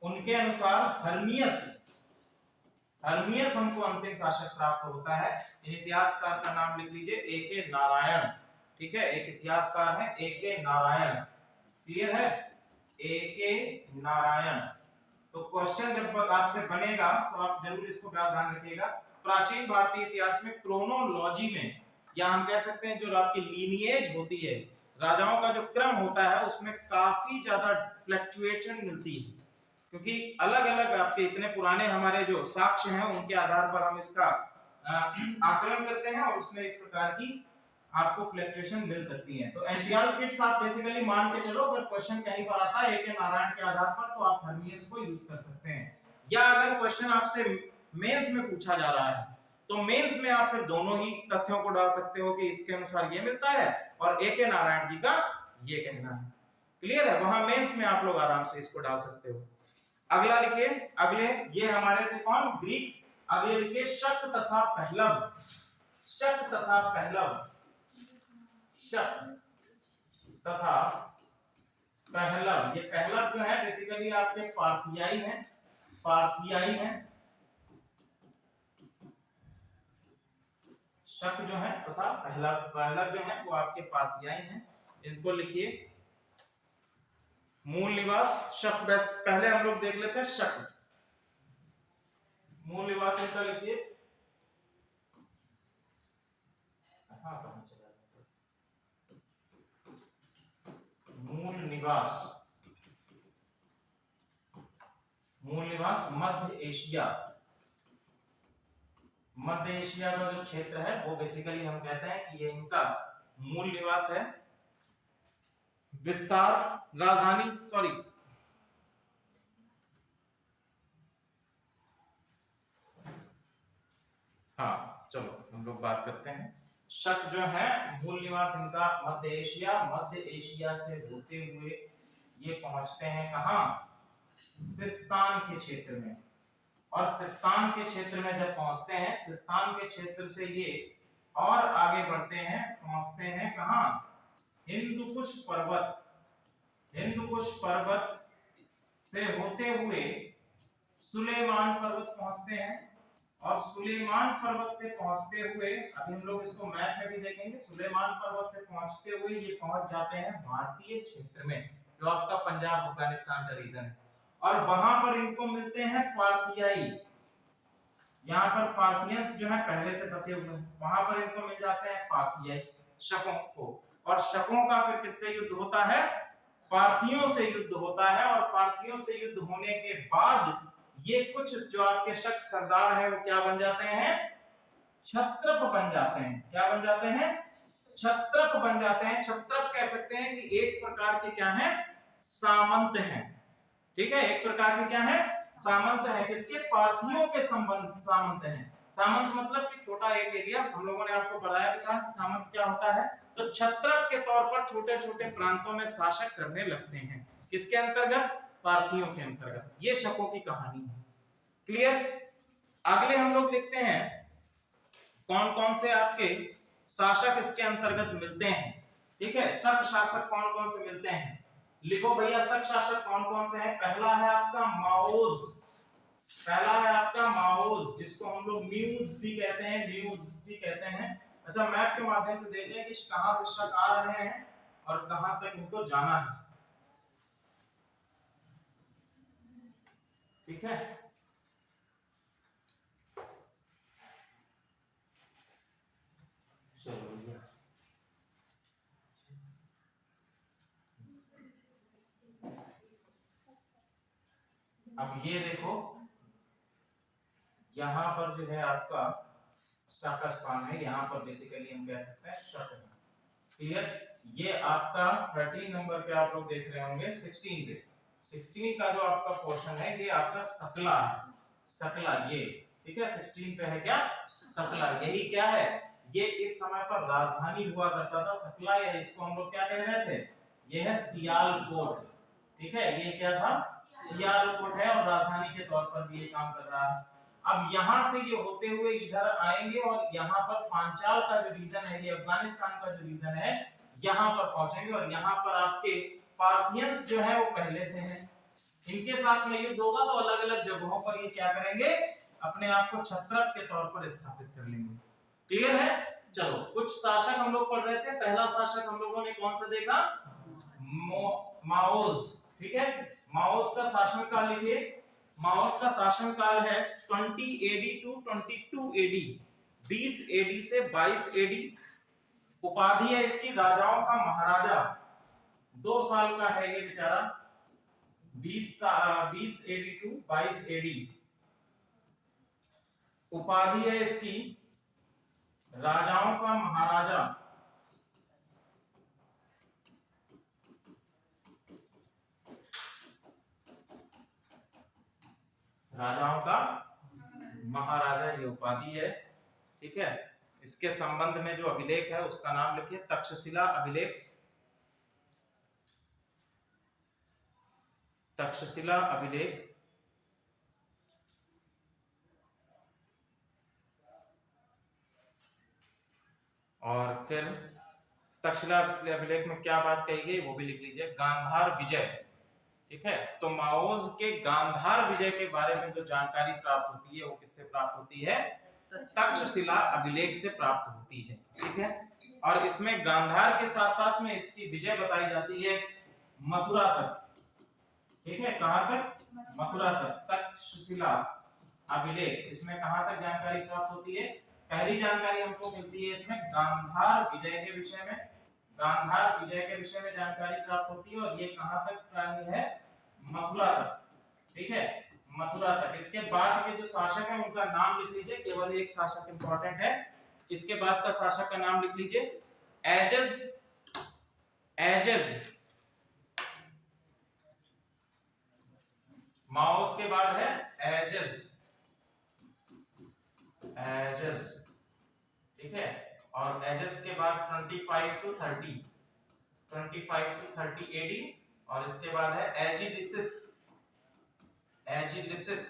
[SPEAKER 1] उनके अनुसार हर्मियस हमको अंतिम शासक प्राप्त होता है। इन इतिहासकार का नाम लिख लीजिए A.K. नारायण, ठीक है। एक इतिहासकार है A.K. नारायण, क्लियर है, A.K. नारायण। तो क्वेश्चन जब आपसे बनेगा तो आप जरूर इसको ध्यान रखिएगा। प्राचीन भारतीय इतिहास में क्रोनोलॉजी में, या हम कह सकते हैं जो आपकी लीनिएज होती है, राजाओं का जो क्रम होता है उसमें काफी ज्यादा फ्लक्चुएशन मिलती है, क्योंकि अलग अलग आपके इतने पुराने हमारे जो साक्ष्य हैं उनके आधार पर हम इसका आकलन करते हैं और उसमें इस प्रकार की आपको फ्लक्चुएशन मिल सकती है। तो एंटियालकिड्स आप बेसिकली मान के चलो, अगर क्वेश्चन कहीं पर आता है A.K. नारायण के आधार पर तो आप हर्मियस को यूज कर सकते हैं। या अगर क्वेश्चन आपसे मेंस में पूछा जा रहा है तो मेंस में आप फिर दोनों ही तथ्यों को डाल सकते हो कि इसके अनुसार ये मिलता है और A.K. नारायण जी का ये कहना है, क्लियर है। वहां मेंस में आप लोग आराम से इसको डाल सकते हो। अगला लिखिए, अगले ये हमारे थे कौन, ग्रीक। अगले लिखिए शक तथा पहलव। शक तथा पहलव, शक तथा पहलव। ये पहलव जो है बेसिकली आपके पार्थियाई हैं, पार्थियाई हैं। शक जो है तथा पहलव जो है वो आपके पार्थियाई हैं। इनको लिखिए मूल निवास शक, पहले हम लोग देख लेते हैं शक। मूल निवास इनका लिखिए, मूल निवास, मूल निवास मध्य एशिया। मध्य एशिया का जो क्षेत्र है वो बेसिकली हम कहते हैं कि ये इनका मूल निवास है। विस्तार, राजधानी, सॉरी हाँ चलो हम लोग बात करते हैं। शक जो है मूल निवास इनका मध्य एशिया, मध्य एशिया से होते हुए ये पहुंचते हैं कहां, सिस्तान के क्षेत्र में। और सिस्तान के क्षेत्र में जब पहुंचते हैं, सिस्तान के क्षेत्र से ये और आगे बढ़ते हैं, पहुंचते हैं कहां, हिंदुकुश पर्वत। हिंदुकुश पर्वत से होते हुए सुलेमान पर्वत पहुंचते हैं। और सुलेमान पर्वत से पहुंचते हुए, अभी हम लोग इसको मैप में भी देखेंगे, सुलेमान पर्वत से पहुंचते हुए ये पहुंच जाते हैं भारतीय क्षेत्र में, जो आपका पंजाब अफगानिस्तान का रीजन है। और वहां पर इनको मिलते हैं पार्थियाई। यहाँ पर पार्थियंस जो है पहले से बसे हुए हैं, वहां पर इनको मिल जाते हैं पार्थियाई, शकों को। और शकों का फिर किससे युद्ध होता है, पार्थियों से युद्ध होता है। और पार्थियों से युद्ध होने के बाद ये कुछ जो आपके शक सरदार हैं वो क्या बन जाते हैं, क्षत्रप बन जाते हैं। क्या बन जाते हैं, क्षत्रप बन जाते हैं। क्षत्रप कह सकते हैं कि एक प्रकार के क्या हैं, सामंत हैं, ठीक है। एक प्रकार के क्या है, सामंत है। किसके, पार्थियों के संबंध सामंत हैं। सामंत मतलब कि छोटा एक एरिया, हम लोगों ने आपको पढ़ाया भी था सामंत क्या होता है। तो क्षत्रप के तौर पर छोटे छोटे प्रांतों में शासक करने लगते हैं, किसके अंतर्गत, पार्थियों के अंतर्गत। ये शकों की कहानी है, क्लियर। अगले हम लोग देखते हैं कौन कौन से आपके शासक इसके अंतर्गत मिलते हैं, ठीक है। शक शासक कौन कौन से मिलते हैं, लिखो भैया शक शासक कौन कौन से हैं। पहला है आपका माओज, पहला है आपका माओज, जिसको हम लोग म्यूज भी कहते हैं, म्यूज भी कहते हैं। अच्छा मैप के माध्यम से देख लें कि कहां से शक आ रहे हैं। और कहां तक इनको जाना है। ठीक है, चलो भैया अब ये देखो, यहाँ पर जो है आपका शाखा स्थान है, यहाँ पर बेसिकली हम कह सकते हैं शाखा। क्लियर, ये आपका 13 नंबर पे आप लोग देख रहे होंगे 16 पे, 16 का जो आपका पोर्शन है ये आपका सकला है, सकला ये, ठीक है 16 पे है क्या सकला, यही क्या है, ये इस समय पर राजधानी हुआ करता था सकला, या इसको हम लोग क्या कह रहे थे, ये है सियालकोट। ठीक है, ये क्या था सियालकोट है और राजधानी के तौर पर भी ये काम कर रहा है। अब यहां से ये होते हुए इधर आएंगे और यहाँ पर पांचाल का जो रीजन है, ये अफगानिस्तान का जो रीजन है, यहाँ पर पहुंचेंगे और यहाँ पर आपके पार्थियंस जो है वो पहले से हैं, इनके साथ में युद्ध होगा तो अलग अलग जगहों पर ये क्या करेंगे, अपने आप को छत्रप के तौर पर स्थापित कर लेंगे। क्लियर है, चलो कुछ शासक हम लोग पढ़ रहे थे, पहला शासक हम लोगों ने कौन सा देखा, माओज। ठीक है, माओज का शासनकाल लिखिए, माओस का शासनकाल है 20 एडी टू 22 एडी, 20 एडी से 22 एडी। उपाधि है इसकी राजाओं का महाराजा, 2 साल का है ये बेचारा, 20 एडी टू 22 एडी। उपाधि है इसकी राजाओं का महाराजा, राजाओं का महाराजा ये उपाधि है। ठीक है, इसके संबंध में जो अभिलेख है उसका नाम लिखिए तक्षशिला अभिलेख, तक्षशिला अभिलेख। और फिर तक्षशिला अभिलेख में क्या बात कही गई वो भी लिख लीजिए, गांधार विजय। ठीक है, तो माओज के गांधार विजय के बारे में जो जानकारी प्राप्त होती है वो किससे प्राप्त होती है, तक्षशिला अभिलेख से प्राप्त होती है। ठीक है, और इसमें गांधार के साथ साथ में इसकी विजय बताई जाती है मथुरा तक। ठीक है, कहां तक, मथुरा तक, तक्षशिला अभिलेख, इसमें कहां तक जानकारी प्राप्त होती है, पहली जानकारी हमको मिलती है इसमें गांधार विजय के विषय में, गांधार विजय के विषय में जानकारी प्राप्त होती है, और ये कहां तक प्राणी है, मथुरा तक। ठीक है, मथुरा तक। इसके बाद के जो शासक है उनका नाम लिख लीजिए, केवल एक शासक इंपॉर्टेंट है, इसके बाद का शासक का नाम लिख लीजिए एजज, एजज। माओस के बाद है एजज, एजज। ठीक है, और एजस के बाद 25 टू 30, 25 टू 30 एडी, और इसके बाद है एजिलिसिस, एजिलिसिस,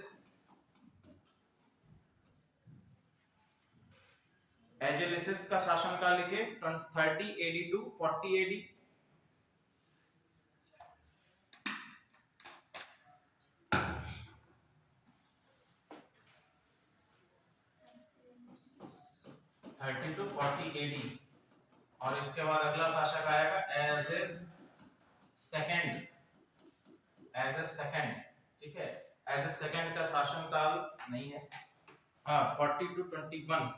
[SPEAKER 1] एजिलिसिस का शासनकाल लिखे 30 AD to 40 AD. To 40 AD, और इसके बाद अगला शासक आएगा एजेस सेकंड, एजेस सेकंड। ठीक है, एजेस सेकंड का शासनकाल नहीं है, हाँ 40 to 21,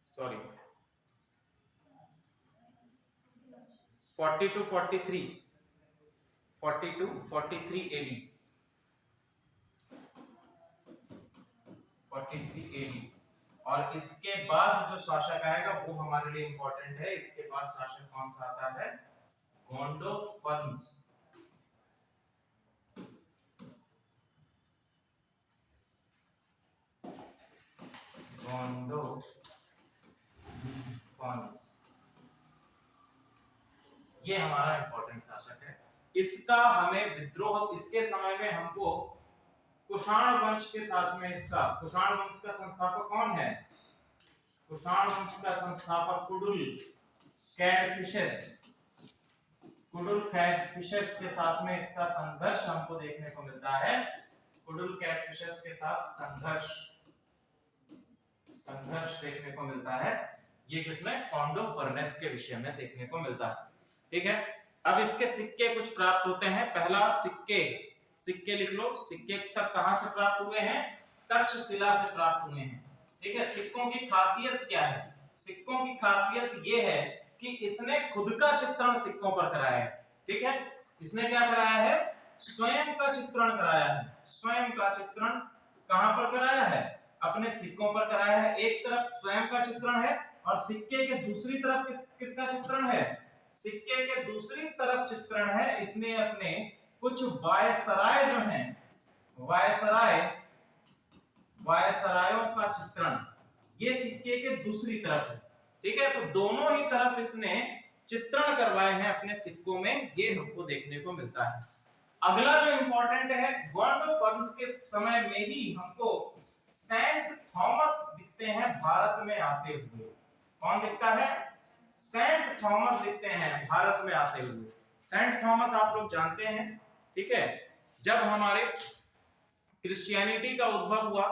[SPEAKER 1] sorry 40 to 43, 40 to 43 AD, 43 AD. और इसके बाद जो शासक आएगा वो हमारे लिए इंपॉर्टेंट है, इसके बाद शासक कौन सा आता है, गोंडोफन्स, गोंडोफन्स, ये हमारा इंपॉर्टेंट शासक है। इसका हमें विद्रोह, इसके समय में हमको कुषाण वंश के साथ में, इसका कुषाण वंश का संस्थापक कौन है, कुषाण वंश का संस्थापक कुडुल कैडफिशस, कुडुल कैडफिशस के साथ में इसका संघर्ष हमको देखने को मिलता है, कुडुल कैडफिशस के साथ संघर्ष, संघर्ष देखने को मिलता है। ये किसमें कॉन्डो फर्नेस के विषय में देखने को मिलता है। ठीक है, अब इसके सिक्के कुछ प्राप्त होते हैं। पहला सिक्के लिख लो, सिक्के तक कहां से प्राप्त हुए हैं, तक्षशिला से प्राप्त हुए हैं। ठीक है, सिक्कों की खासियत क्या है, सिक्कों की खासियत ये है कि इसने खुद का चित्रण सिक्कों पर कराया है। ठीक है, इसने क्या कराया है, स्वयं का चित्रण कराया है। स्वयं का चित्रण कहां पर कराया है, अपने सिक्कों पर कराया है। एक तरफ स्वयं का चित्रण है और सिक्के के दूसरी तरफ किसका चित्रण है, सिक्के के दूसरी तरफ चित्रण है इसने अपने कुछ वायसराय जो हैं, वायसरायों का चित्रण ये सिक्के के दूसरी तरफ है। ठीक है, तो दोनों ही तरफ इसने चित्रण करवाए हैं अपने सिक्कों में, ये हमको देखने को मिलता है। अगला जो इंपॉर्टेंट है, गोंडो फर्न्स के समय में ही हमको सेंट थॉमस दिखते हैं भारत में आते हुए। कौन दिखता है, सेंट थॉमस दिखते हैं भारत में आते हुए। सेंट थॉमस आप लोग जानते हैं। ठीक है, जब हमारे क्रिश्चियनिटी का उद्भव हुआ,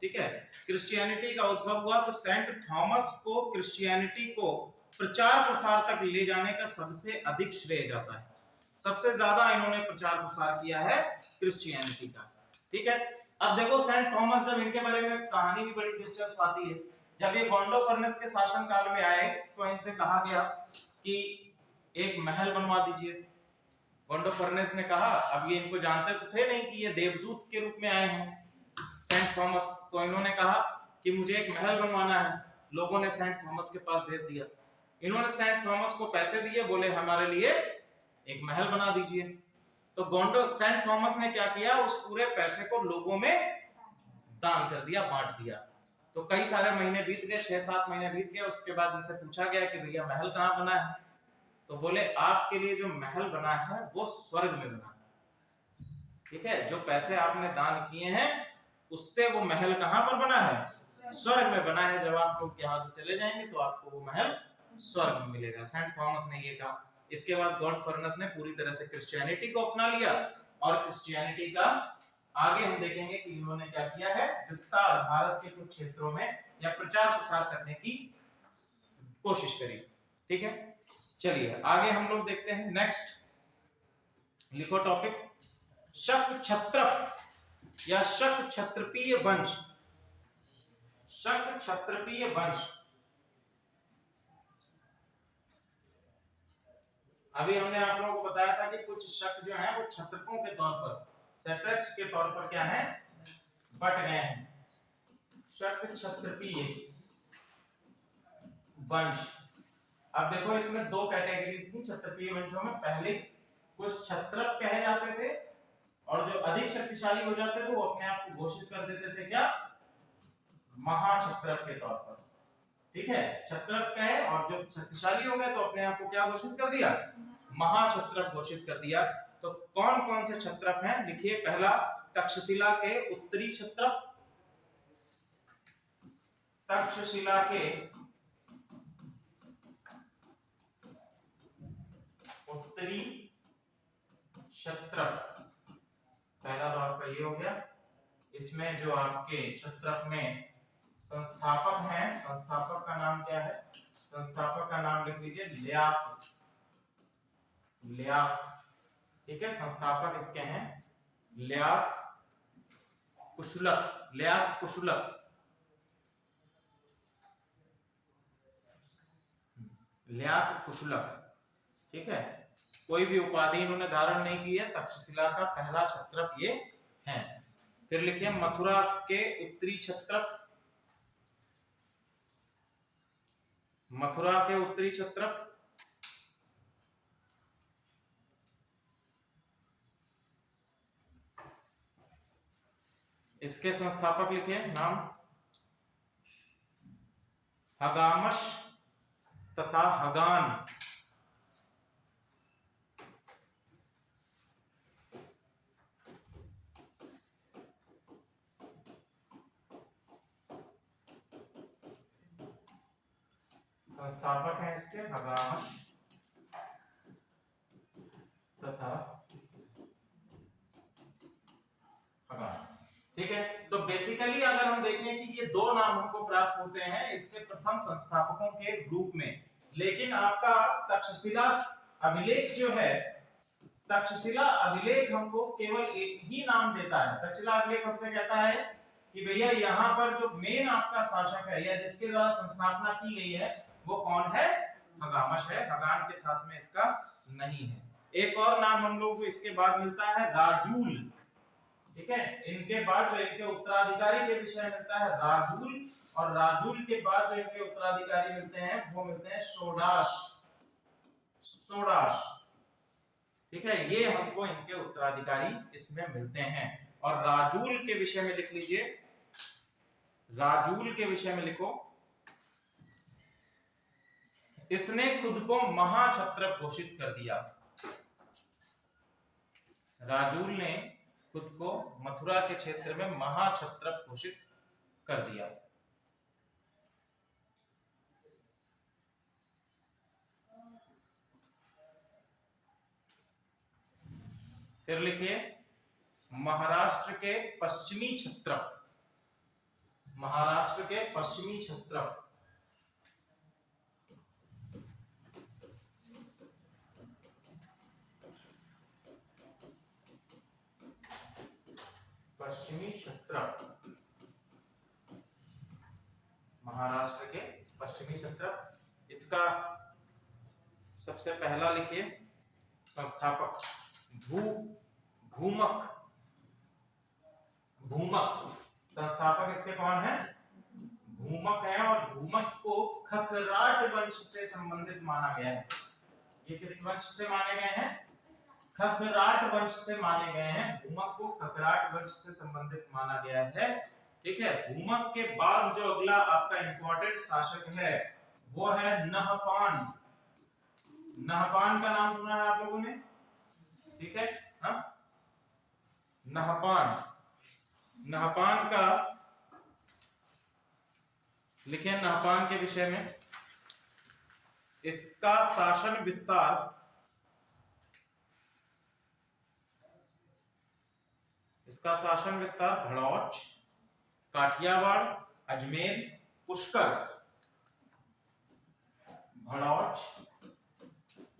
[SPEAKER 1] ठीक है, क्रिश्चियनिटी का उद्भव हुआ तो सेंट थॉमस को क्रिश्चियनिटी को प्रचार प्रसार तक ले जाने का सबसे अधिक श्रेय जाता है। सबसे ज्यादा इन्होंने प्रचार प्रसार किया है क्रिश्चियनिटी का। ठीक है, अब देखो सेंट थॉमस, जब इनके बारे में कहानी भी बड़ी दिलचस्प आती है। जब ये गोंडो फर्नेस के शासन काल में आए तो इनसे कहा गया कि एक महल बनवा दीजिए। गोंडो फर्नेस ने कहा, अब ये इनको जानते तो थे नहीं कि ये देवदूत के रूप में आए हैं सेंट थॉमस, तो इन्होंने कहा कि मुझे एक महल बनवाना है। लोगों ने सेंट थॉमस के पास भेज दिया। इन्होंने सेंट थॉमस को पैसे दिए, बोले हमारे लिए एक महल बना दीजिए। तो गोंडो सेंट थॉमस ने क्या किया, उस पूरे पैसे को लोगों में दान कर दिया, बांट दिया। तो कई सारे महीने बीत गए, 6-7 महीने बीत गए। उसके बाद इनसे पूछा गया कि भैया महल कहाँ बना है, तो बोले आपके लिए जो महल बना है वो स्वर्ग में बना है। ठीक है, जो पैसे आपने दान किए हैं उससे वो महल कहां पर बना है, स्वर्ग में बना है। जब आप लोग यहां से चले जाएंगे तो आपको वो महल स्वर्ग में मिलेगा। सेंट थॉमस ने ये कहा। इसके बाद गॉड फर्नेस ने पूरी तरह से क्रिश्चियनिटी को अपना लिया और क्रिश्चियनिटी का आगे हम देखेंगे कि इन्होंने क्या किया है, विस्तार भारत के कुछ क्षेत्रों में या प्रचार प्रसार करने की कोशिश करी। ठीक है, चलिए आगे हम लोग देखते हैं। नेक्स्ट लिखो टॉपिक, शक क्षत्रप या शक क्षत्रपीय वंश। शक क्षत्रपीय वंश, अभी हमने आप लोगों को बताया था कि कुछ शक जो है वो क्षत्रपों के तौर पर, सेट्रप्स के तौर पर क्या है, बट गए हैं। शक क्षत्रपीय वंश, अब देखो इसमें दो कैटेगरीज थी क्षत्रपीय वंशों में। पहले कुछ क्षत्रप कहे जाते थे और जो अधिक शक्तिशाली हो जाते थे वो अपने आप को घोषित कर देते थे क्या, महाक्षत्रप के तौर पर। ठीक है, क्षत्रप कहे और जो शक्तिशाली हो गए तो अपने आप को क्या घोषित कर दिया, महाक्षत्रप घोषित कर दिया। तो कौन कौन से क्षत्रप हैं, लिखिए। पहला तक्षशिला के उत्तरी क्षत्रप, तक्षशिला के उत्तरी क्षत्रप, पहला दौर का ये हो गया। इसमें जो आपके क्षत्रप में संस्थापक हैं, संस्थापक का नाम क्या है, संस्थापक का नाम लिख लीजिए ल्याक, ल्याक। ठीक है, संस्थापक इसके हैं ल्याक कुशुलक, ल्याक कुशुलक, ल्याक कुशुलक। ठीक है, कोई भी उपाधि इन्होंने धारण नहीं की है। तक्षशिला का पहला क्षत्रप ये है। फिर लिखिए मथुरा के उत्तरी क्षत्रप, मथुरा के उत्तरी क्षत्रप, इसके संस्थापक लिखिए नाम हगामश तथा हगान। संस्थापक हैं इसके हगामश तथा हगान। ठीक है, तो तो बेसिकली अगर हम देखें कि ये दो नाम हमको प्राप्त होते हैं इसके प्रथम संस्थापकों के रूप में, लेकिन आपका तक्षशिला अभिलेख जो है, तक्षशिला अभिलेख हमको केवल एक ही नाम देता है। तक्षशिला अभिलेख हमसे कहता है कि भैया यहाँ पर जो मेन आपका शासक है या जिसके द्वारा संस्थापना की गई है वो कौन है, हगामश है, हगान के साथ में इसका नहीं है। एक और नाम हम लोग को इसके बाद मिलता है राजूल, ठीक है, इनके बाद जो इनके उत्तराधिकारी के विषय मिलता है राजूल, और राजूल के बाद जो इनके उत्तराधिकारी मिलते हैं वो मिलते हैं सोडाश, सोडाश, ठीक है, ये हमको इनके उत्तराधिकारी इसमें मिलते हैं। और राजूल के विषय में लिख लीजिए, राजूल के विषय में लिखो, इसने खुद को महाक्षत्रप घोषित कर दिया। राजूल ने खुद को मथुरा के क्षेत्र में महाक्षत्रप घोषित कर दिया। फिर लिखिए महाराष्ट्र के पश्चिमी क्षत्रप, महाराष्ट्र के पश्चिमी क्षत्रप, पश्चिमी क्षत्रप, महाराष्ट्र के पश्चिमी क्षत्रप, इसका सबसे पहला लिखिए संस्थापक भूमक, भूमक संस्थापक इसके कौन है, भूमक है, और भूमक को खखराट वंश से संबंधित माना गया है। ये किस वंश से माने गए हैं, खखराट वंश से माने गए हैं, भूमक को खखराट वंश से संबंधित माना गया है, ठीक है। भूमक के बाद जो अगला आपका इंपॉर्टेंट शासक है वो है नहपान। नहपान का नाम सुना है आप लोगों ने, ठीक है, हाँ, नहपान, नहपान का लिखे, नहपान के विषय में इसका शासन विस्तार भड़ौच, काठियावाड़, अजमेर, पुष्कर, भड़ौच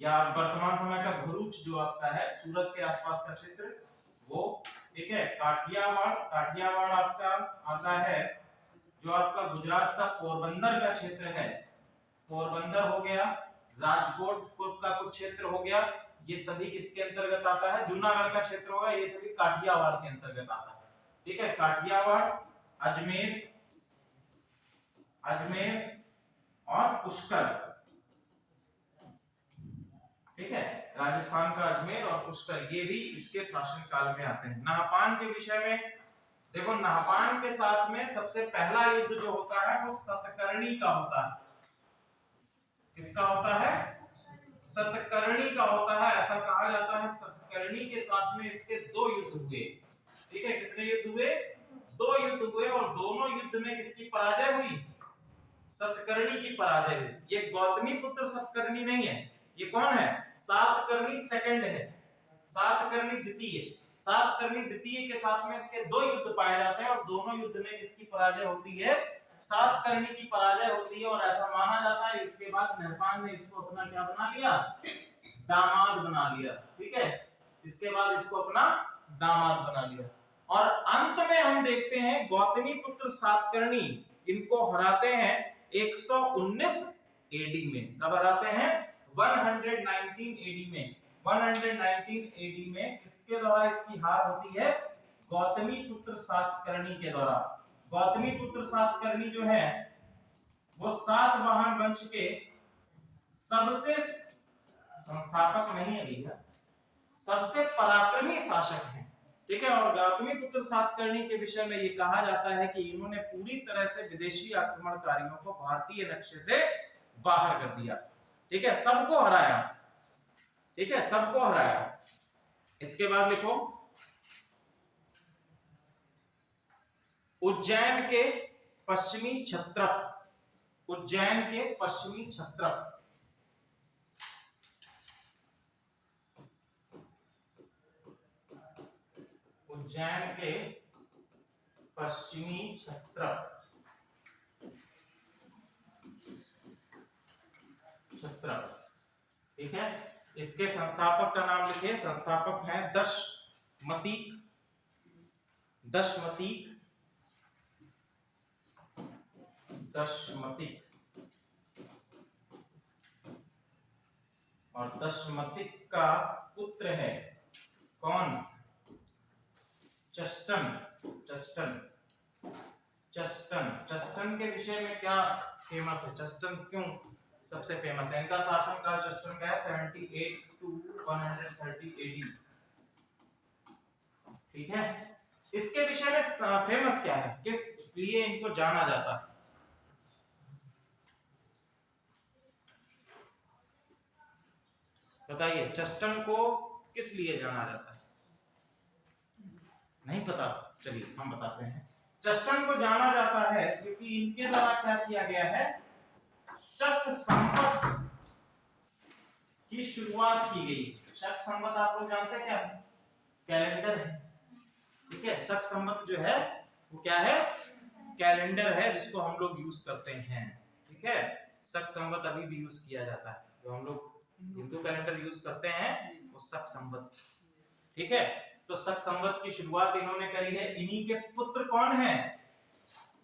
[SPEAKER 1] या वर्तमान समय का भरूच जो आपका है सूरत के आसपास का क्षेत्र वो, ठीक है, काठियावाड़, काठियावाड़ आपका आता है जो आपका गुजरात का पोरबंदर का क्षेत्र है, पोरबंदर हो गया, राजकोट का कुछ क्षेत्र हो गया, ये सभी किसके अंतर्गत आता है, जूनागढ़ का क्षेत्र होगा, ये सभी काठियावाड़ के अंतर्गत आता है, ठीक है। काठियावाड़, अजमेर, अजमेर और पुष्कर, ठीक है, राजस्थान का अजमेर और पुष्कर, ये भी इसके शासनकाल में आते हैं। नहपान के विषय में देखो, नहपान के साथ में सबसे पहला युद्ध जो होता है वो सतकर्णी का होता है। किसका होता है, सतकर्णी का होता है, ऐसा कहा जाता है। सतकर्णी के साथ में इसके दो युद्ध हुए, ठीक है, कितने युद्ध हुए, दो युद्ध हुए, और दोनों युद्ध में किसकी पराजय हुई, सतकर्णी की पराजय हुई। ये गौतमी पुत्र सतकर्णी नहीं है, ये कौन है, सातकर्णी सेकंड है, सातकर्णी द्वितीय, सातकर्णी द्वितीय के साथ में इसके दो युद्ध पाए जाते हैं, और दोनों युद्ध में किसकी पराजय होती है, सातकर्णी की पराजय होती है, और ऐसा माना जाता है इसके बाद नहपान ने इसको अपना क्या बना लिया, दामाद बना लिया, ठीक है, इसके बाद इसको अपना दामाद बना लिया। और अंत में हम देखते हैं गौतमी पुत्र सातकर्णी इनको हराते हैं 119 एडी में। कब हराते हैं, 119 एडी में, 119 एडी में किसके द्वारा इसकी हार होती है, गौतमी पुत्र सातकर्णी के द्वारा। गौतमी पुत्र सातकर्णी जो है वो सातवाहन वंश के सबसे संस्थापक नहीं है भैया, सबसे पराक्रमी शासक हैं, ठीक है। और गौतमी पुत्र सातकर्णी के विषय में ये कहा जाता है कि इन्होंने पूरी तरह से विदेशी आक्रमणकारियों को भारतीय नक्शे से बाहर कर दिया, ठीक है, सबको हराया, ठीक है, सबको हराया। इसके बाद लिखो उज्जैन के पश्चिमी क्षत्रप, उज्जैन के पश्चिमी क्षत्रप, उज्जैन के पश्चिमी क्षत्रप, ठीक है। इसके संस्थापक का नाम लिखिए, संस्थापक हैं दशमतीक, दशमतीक, दशमतीक। और दशमतीक का पुत्र है कौन? चस्टन, चस्टन, चस्टन। चस्टन के विषय में क्या फेमस है? चस्टन क्यों सबसे फेमस है? इनका शासनकाल चस्टन का है 78 to 130 AD, ठीक है। इसके विषय में फेमस क्या है, किस लिए इनको जाना जाता है? बताइए, चस्टन को किस लिए जाना जाता है? नहीं पता? चलिए हम बताते हैं। चस्टन को जाना जाता है क्योंकि इनके द्वारा क्या किया गया है, शक संवत की शुरुआत की गई। शक संवत आप लोग जानते हैं क्या? कैलेंडर है, ठीक है। शक संवत जो है वो क्या है? कैलेंडर है जिसको हम लोग यूज करते हैं, ठीक है। शक संवत अभी भी यूज किया जाता है, जो हम लोग हिंदू कैलेंडर यूज करते हैं वो शक संवत, ठीक है। तो शक संवत की शुरुआत इन्होंने करी है। इन्हीं के पुत्र कौन है?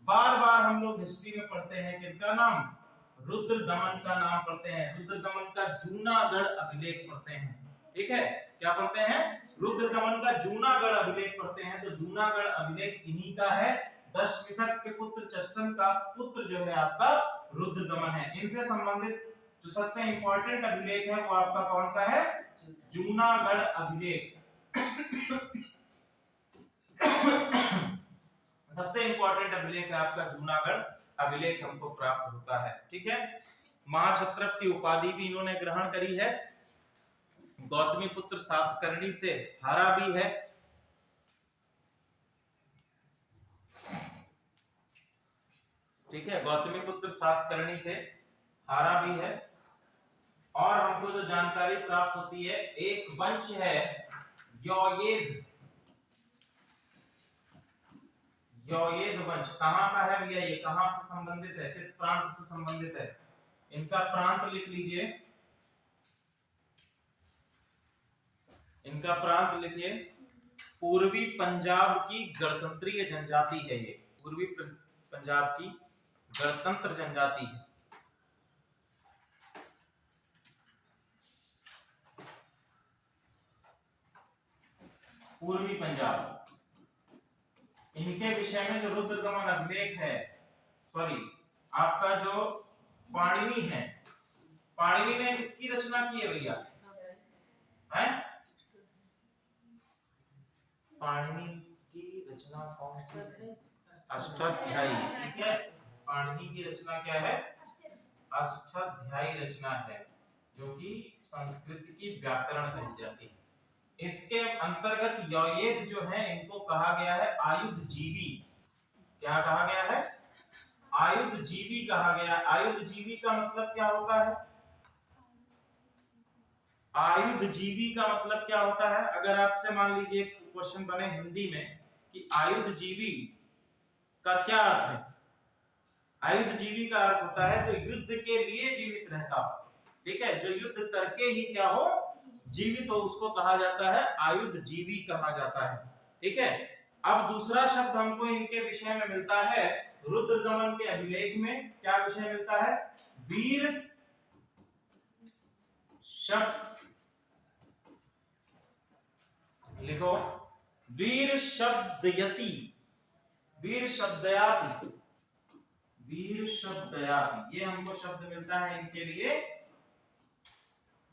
[SPEAKER 1] बार बार हम लोग हिस्ट्री में पढ़ते हैं, किनका नाम? रुद्रदमन का नाम पढ़ते हैं। रुद्रदमन का जूनागढ़ अभिलेख पढ़ते हैं, ठीक है। क्या पढ़ते हैं? रुद्रदमन का जूनागढ़ अभिलेख पढ़ते हैं। तो जूनागढ़ अभिलेख इन्हीं का है। दशमिथक के पुत्र चस्टन का पुत्र जो है आपका रुद्रदमन है। इनसे संबंधित जो सबसे इंपॉर्टेंट अभिलेख है वो आपका कौन सा है? जूनागढ़ अभिलेख। सबसे इंपॉर्टेंट अभिलेख है आपका जूनागढ़ अभिलेख, हमको प्राप्त होता है, ठीक है। महाक्षत्रप की उपाधि भी इन्होंने ग्रहण करी है। गौतमी पुत्र सातकर्णी से हारा भी है, ठीक है। गौतमी पुत्र सातकर्णी से हारा भी है। और हमको जो जानकारी प्राप्त होती है, एक वंश है यौयेद, यौयेद वंश। कहां का है भैया ये? कहां से संबंधित है? किस प्रांत से संबंधित है? इनका प्रांत लिख लीजिए, इनका प्रांत लिखिए। पूर्वी पंजाब की गणतंत्रीय जनजाति है ये, पूर्वी पंजाब की गणतंत्र जनजाति है। पूर्वी पंजाब। इनके विषय में जो रुद्रदमन अभिलेख है, सॉरी आपका जो पाणिनि है, पाणिनि ने किसकी रचना की है भैया? हैं? पाणिनि की रचना कौन सी है? अष्टाध्यायी, ठीक है। पाणिनि की रचना क्या है? अष्टाध्यायी रचना है, जो कि संस्कृत की व्याकरण कही जाती है। इसके अंतर्गत यौयेद जो है इनको कहा गया है आयुधजीवी। क्या कहा गया है? आयुधजीवी कहा गया। आयुधजीवी का मतलब क्या होता है? आयुधजीवी का मतलब क्या होता है? अगर आपसे मान लीजिए क्वेश्चन बने हिंदी में कि आयुधजीवी का क्या अर्थ है? आयुधजीवी का अर्थ होता है जो युद्ध के लिए जीवित रहता हो, ठीक है। जो युद्ध करके ही क्या हो? जीवित हो, उसको कहा जाता है आयुधजीवी कहा जाता है, ठीक है। अब दूसरा शब्द हमको इनके विषय में मिलता है रुद्रदमन के अभिलेख में। क्या विषय मिलता है? वीर शब्द लिखो, वीर शब्दयति, वीर शब्दयाति, वीर शब्दयाति, ये हमको शब्द मिलता है इनके लिए।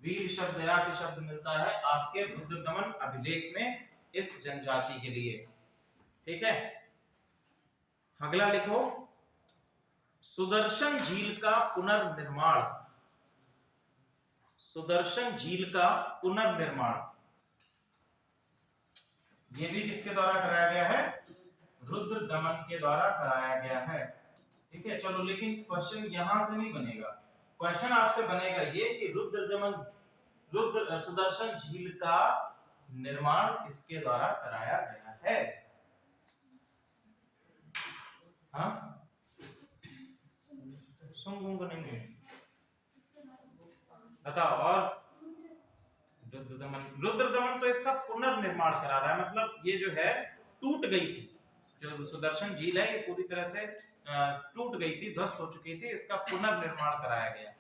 [SPEAKER 1] वीर शब्दयाति शब्द मिलता है आपके रुद्रदमन अभिलेख में इस जनजाति के लिए, ठीक है। अगला लिखो, सुदर्शन झील का पुनर्निर्माण। सुदर्शन झील का पुनर्निर्माण ये भी किसके द्वारा कराया गया है? रुद्रदमन के द्वारा कराया गया है, ठीक है। चलो, लेकिन क्वेश्चन यहां से नहीं बनेगा। क्वेश्चन आपसे बनेगा ये कि सुदर्शन झील का निर्माण किसके द्वारा कराया गया है? हाँ सुंग नहीं है, बताओ। और रुद्रदमन तो इसका पुनर्निर्माण करा रहा है, मतलब ये जो है टूट गई थी, जो सुदर्शन झील है ये पूरी तरह से टूट गई थी, ध्वस्त हो चुकी थी, इसका पुनर्निर्माण कराया गया।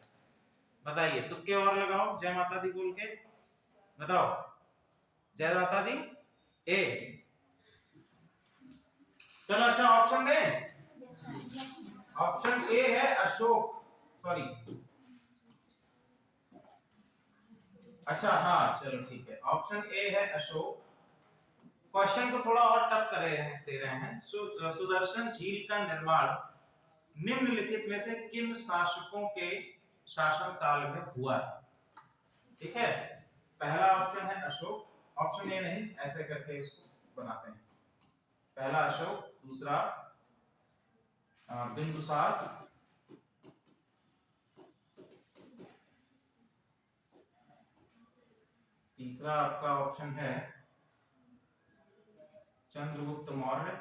[SPEAKER 1] बताइए, तुक्के और लगाओ जय माता दी बोल के, बताओ। जय माता दी ए। चलो अच्छा ऑप्शन दे। ऑप्शन ए है अशोक, सॉरी अच्छा हाँ चलो ठीक है, ऑप्शन ए है अशोक। क्वेश्चन को थोड़ा और टफ दे रहे हैं। सुदर्शन झील का निर्माण निम्नलिखित में से किन शासकों के शासन काल में हुआ है? ठीक है, पहला ऑप्शन है अशोक, ऑप्शन ए नहीं, ऐसे करके इसको बनाते हैं। पहला अशोक, दूसरा बिंदुसार, तीसरा आपका ऑप्शन है चंद्रगुप्त मौर्य,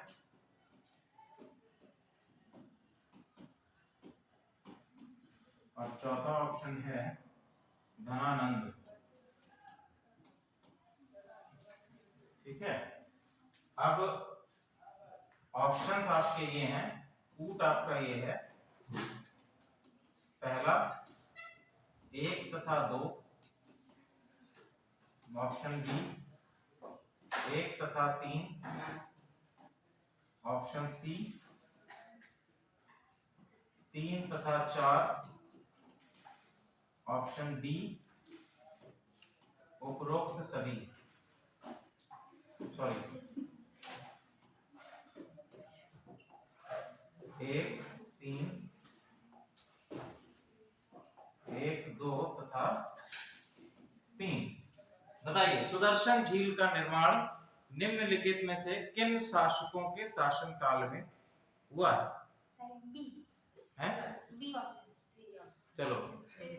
[SPEAKER 1] और चौथा ऑप्शन है धनानंद। ठीक है, अब ऑप्शंस आपके ये हैं, कूट आपका ये है, पहला 1 तथा 2, ऑप्शन बी 1 तथा 3, ऑप्शन सी 3 तथा 4, ऑप्शन डी उपरोक्त सभी, सॉरी 1 3 1 2 तथा 3। बताइए, सुदर्शन झील का निर्माण निम्नलिखित में से किन शासकों के शासन काल में हुआ है? चलो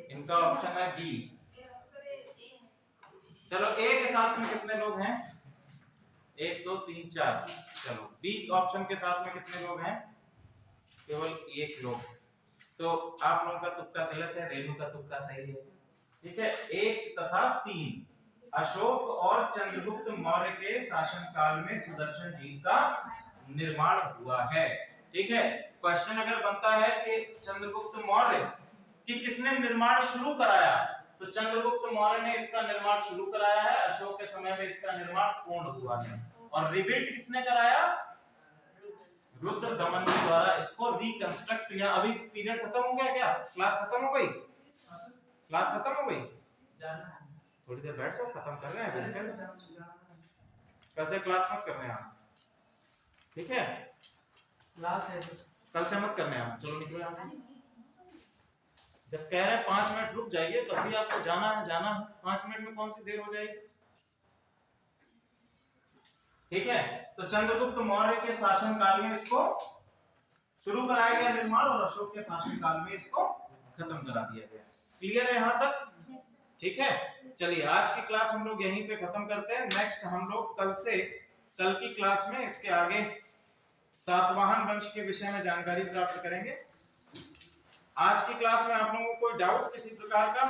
[SPEAKER 1] इनका ऑप्शन है बी। चलो ए के साथ में कितने लोग हैं? 1 2 3 4। चलो बी ऑप्शन के साथ में कितने लोग हैं? केवल 1 लोग। तो आप लोगों का तुक्का गलत है, रेणु का तुक्का सही है। ठीक है, 1 तथा 3 अशोक और चंद्रगुप्त मौर्य के शासन काल में सुदर्शन झील का निर्माण हुआ है। ठीक है, क्वेश्चन अगर बनता है कि चंद्रगुप्त मौर्य कि किसने निर्माण शुरू कराया, तो चंद्रगुप्त मौर्य ने इसका निर्माण शुरू कराया है, अशोक के समय में इसका निर्माण पूर्ण हुआ है। और रिबिल्ड किसने कराया? रुद्रदमन के द्वारा इसको रिकंस्ट्रक्ट किया। अभी पीरियड खत्म हो गया क्या? क्लास खत्म हो गई? क्लास खत्म हो गई? थोड़ी देर बैठ जाओ, खत्म कर रहे हैं, कल से क्लास मत करने आप, ठीक है? क्लास है कल से मत करने आप, चलो निकलो यहाँ से। जब कह रहे हैं 5 मिनट रुक जाइए, तो अभी आपको जाना है, 5 मिनट में कौन सी देर हो जाएगी? ठीक है, तो चंद्रगुप्त मौर्य के शासन काल में इसको शुरू कराया गया निर्माण, और अशोक के शासन काल में इसको खत्म करा दिया गया। क्लियर है यहाँ तक? ठीक है, चलिए आज की क्लास हम लोग यहीं पे खत्म करते हैं। नेक्स्ट हम लोग कल की क्लास में इसके आगे सातवाहन वंश के विषय में जानकारी प्राप्त करेंगे। आज की क्लास में आप लोगों को कोई डाउट किसी प्रकार का?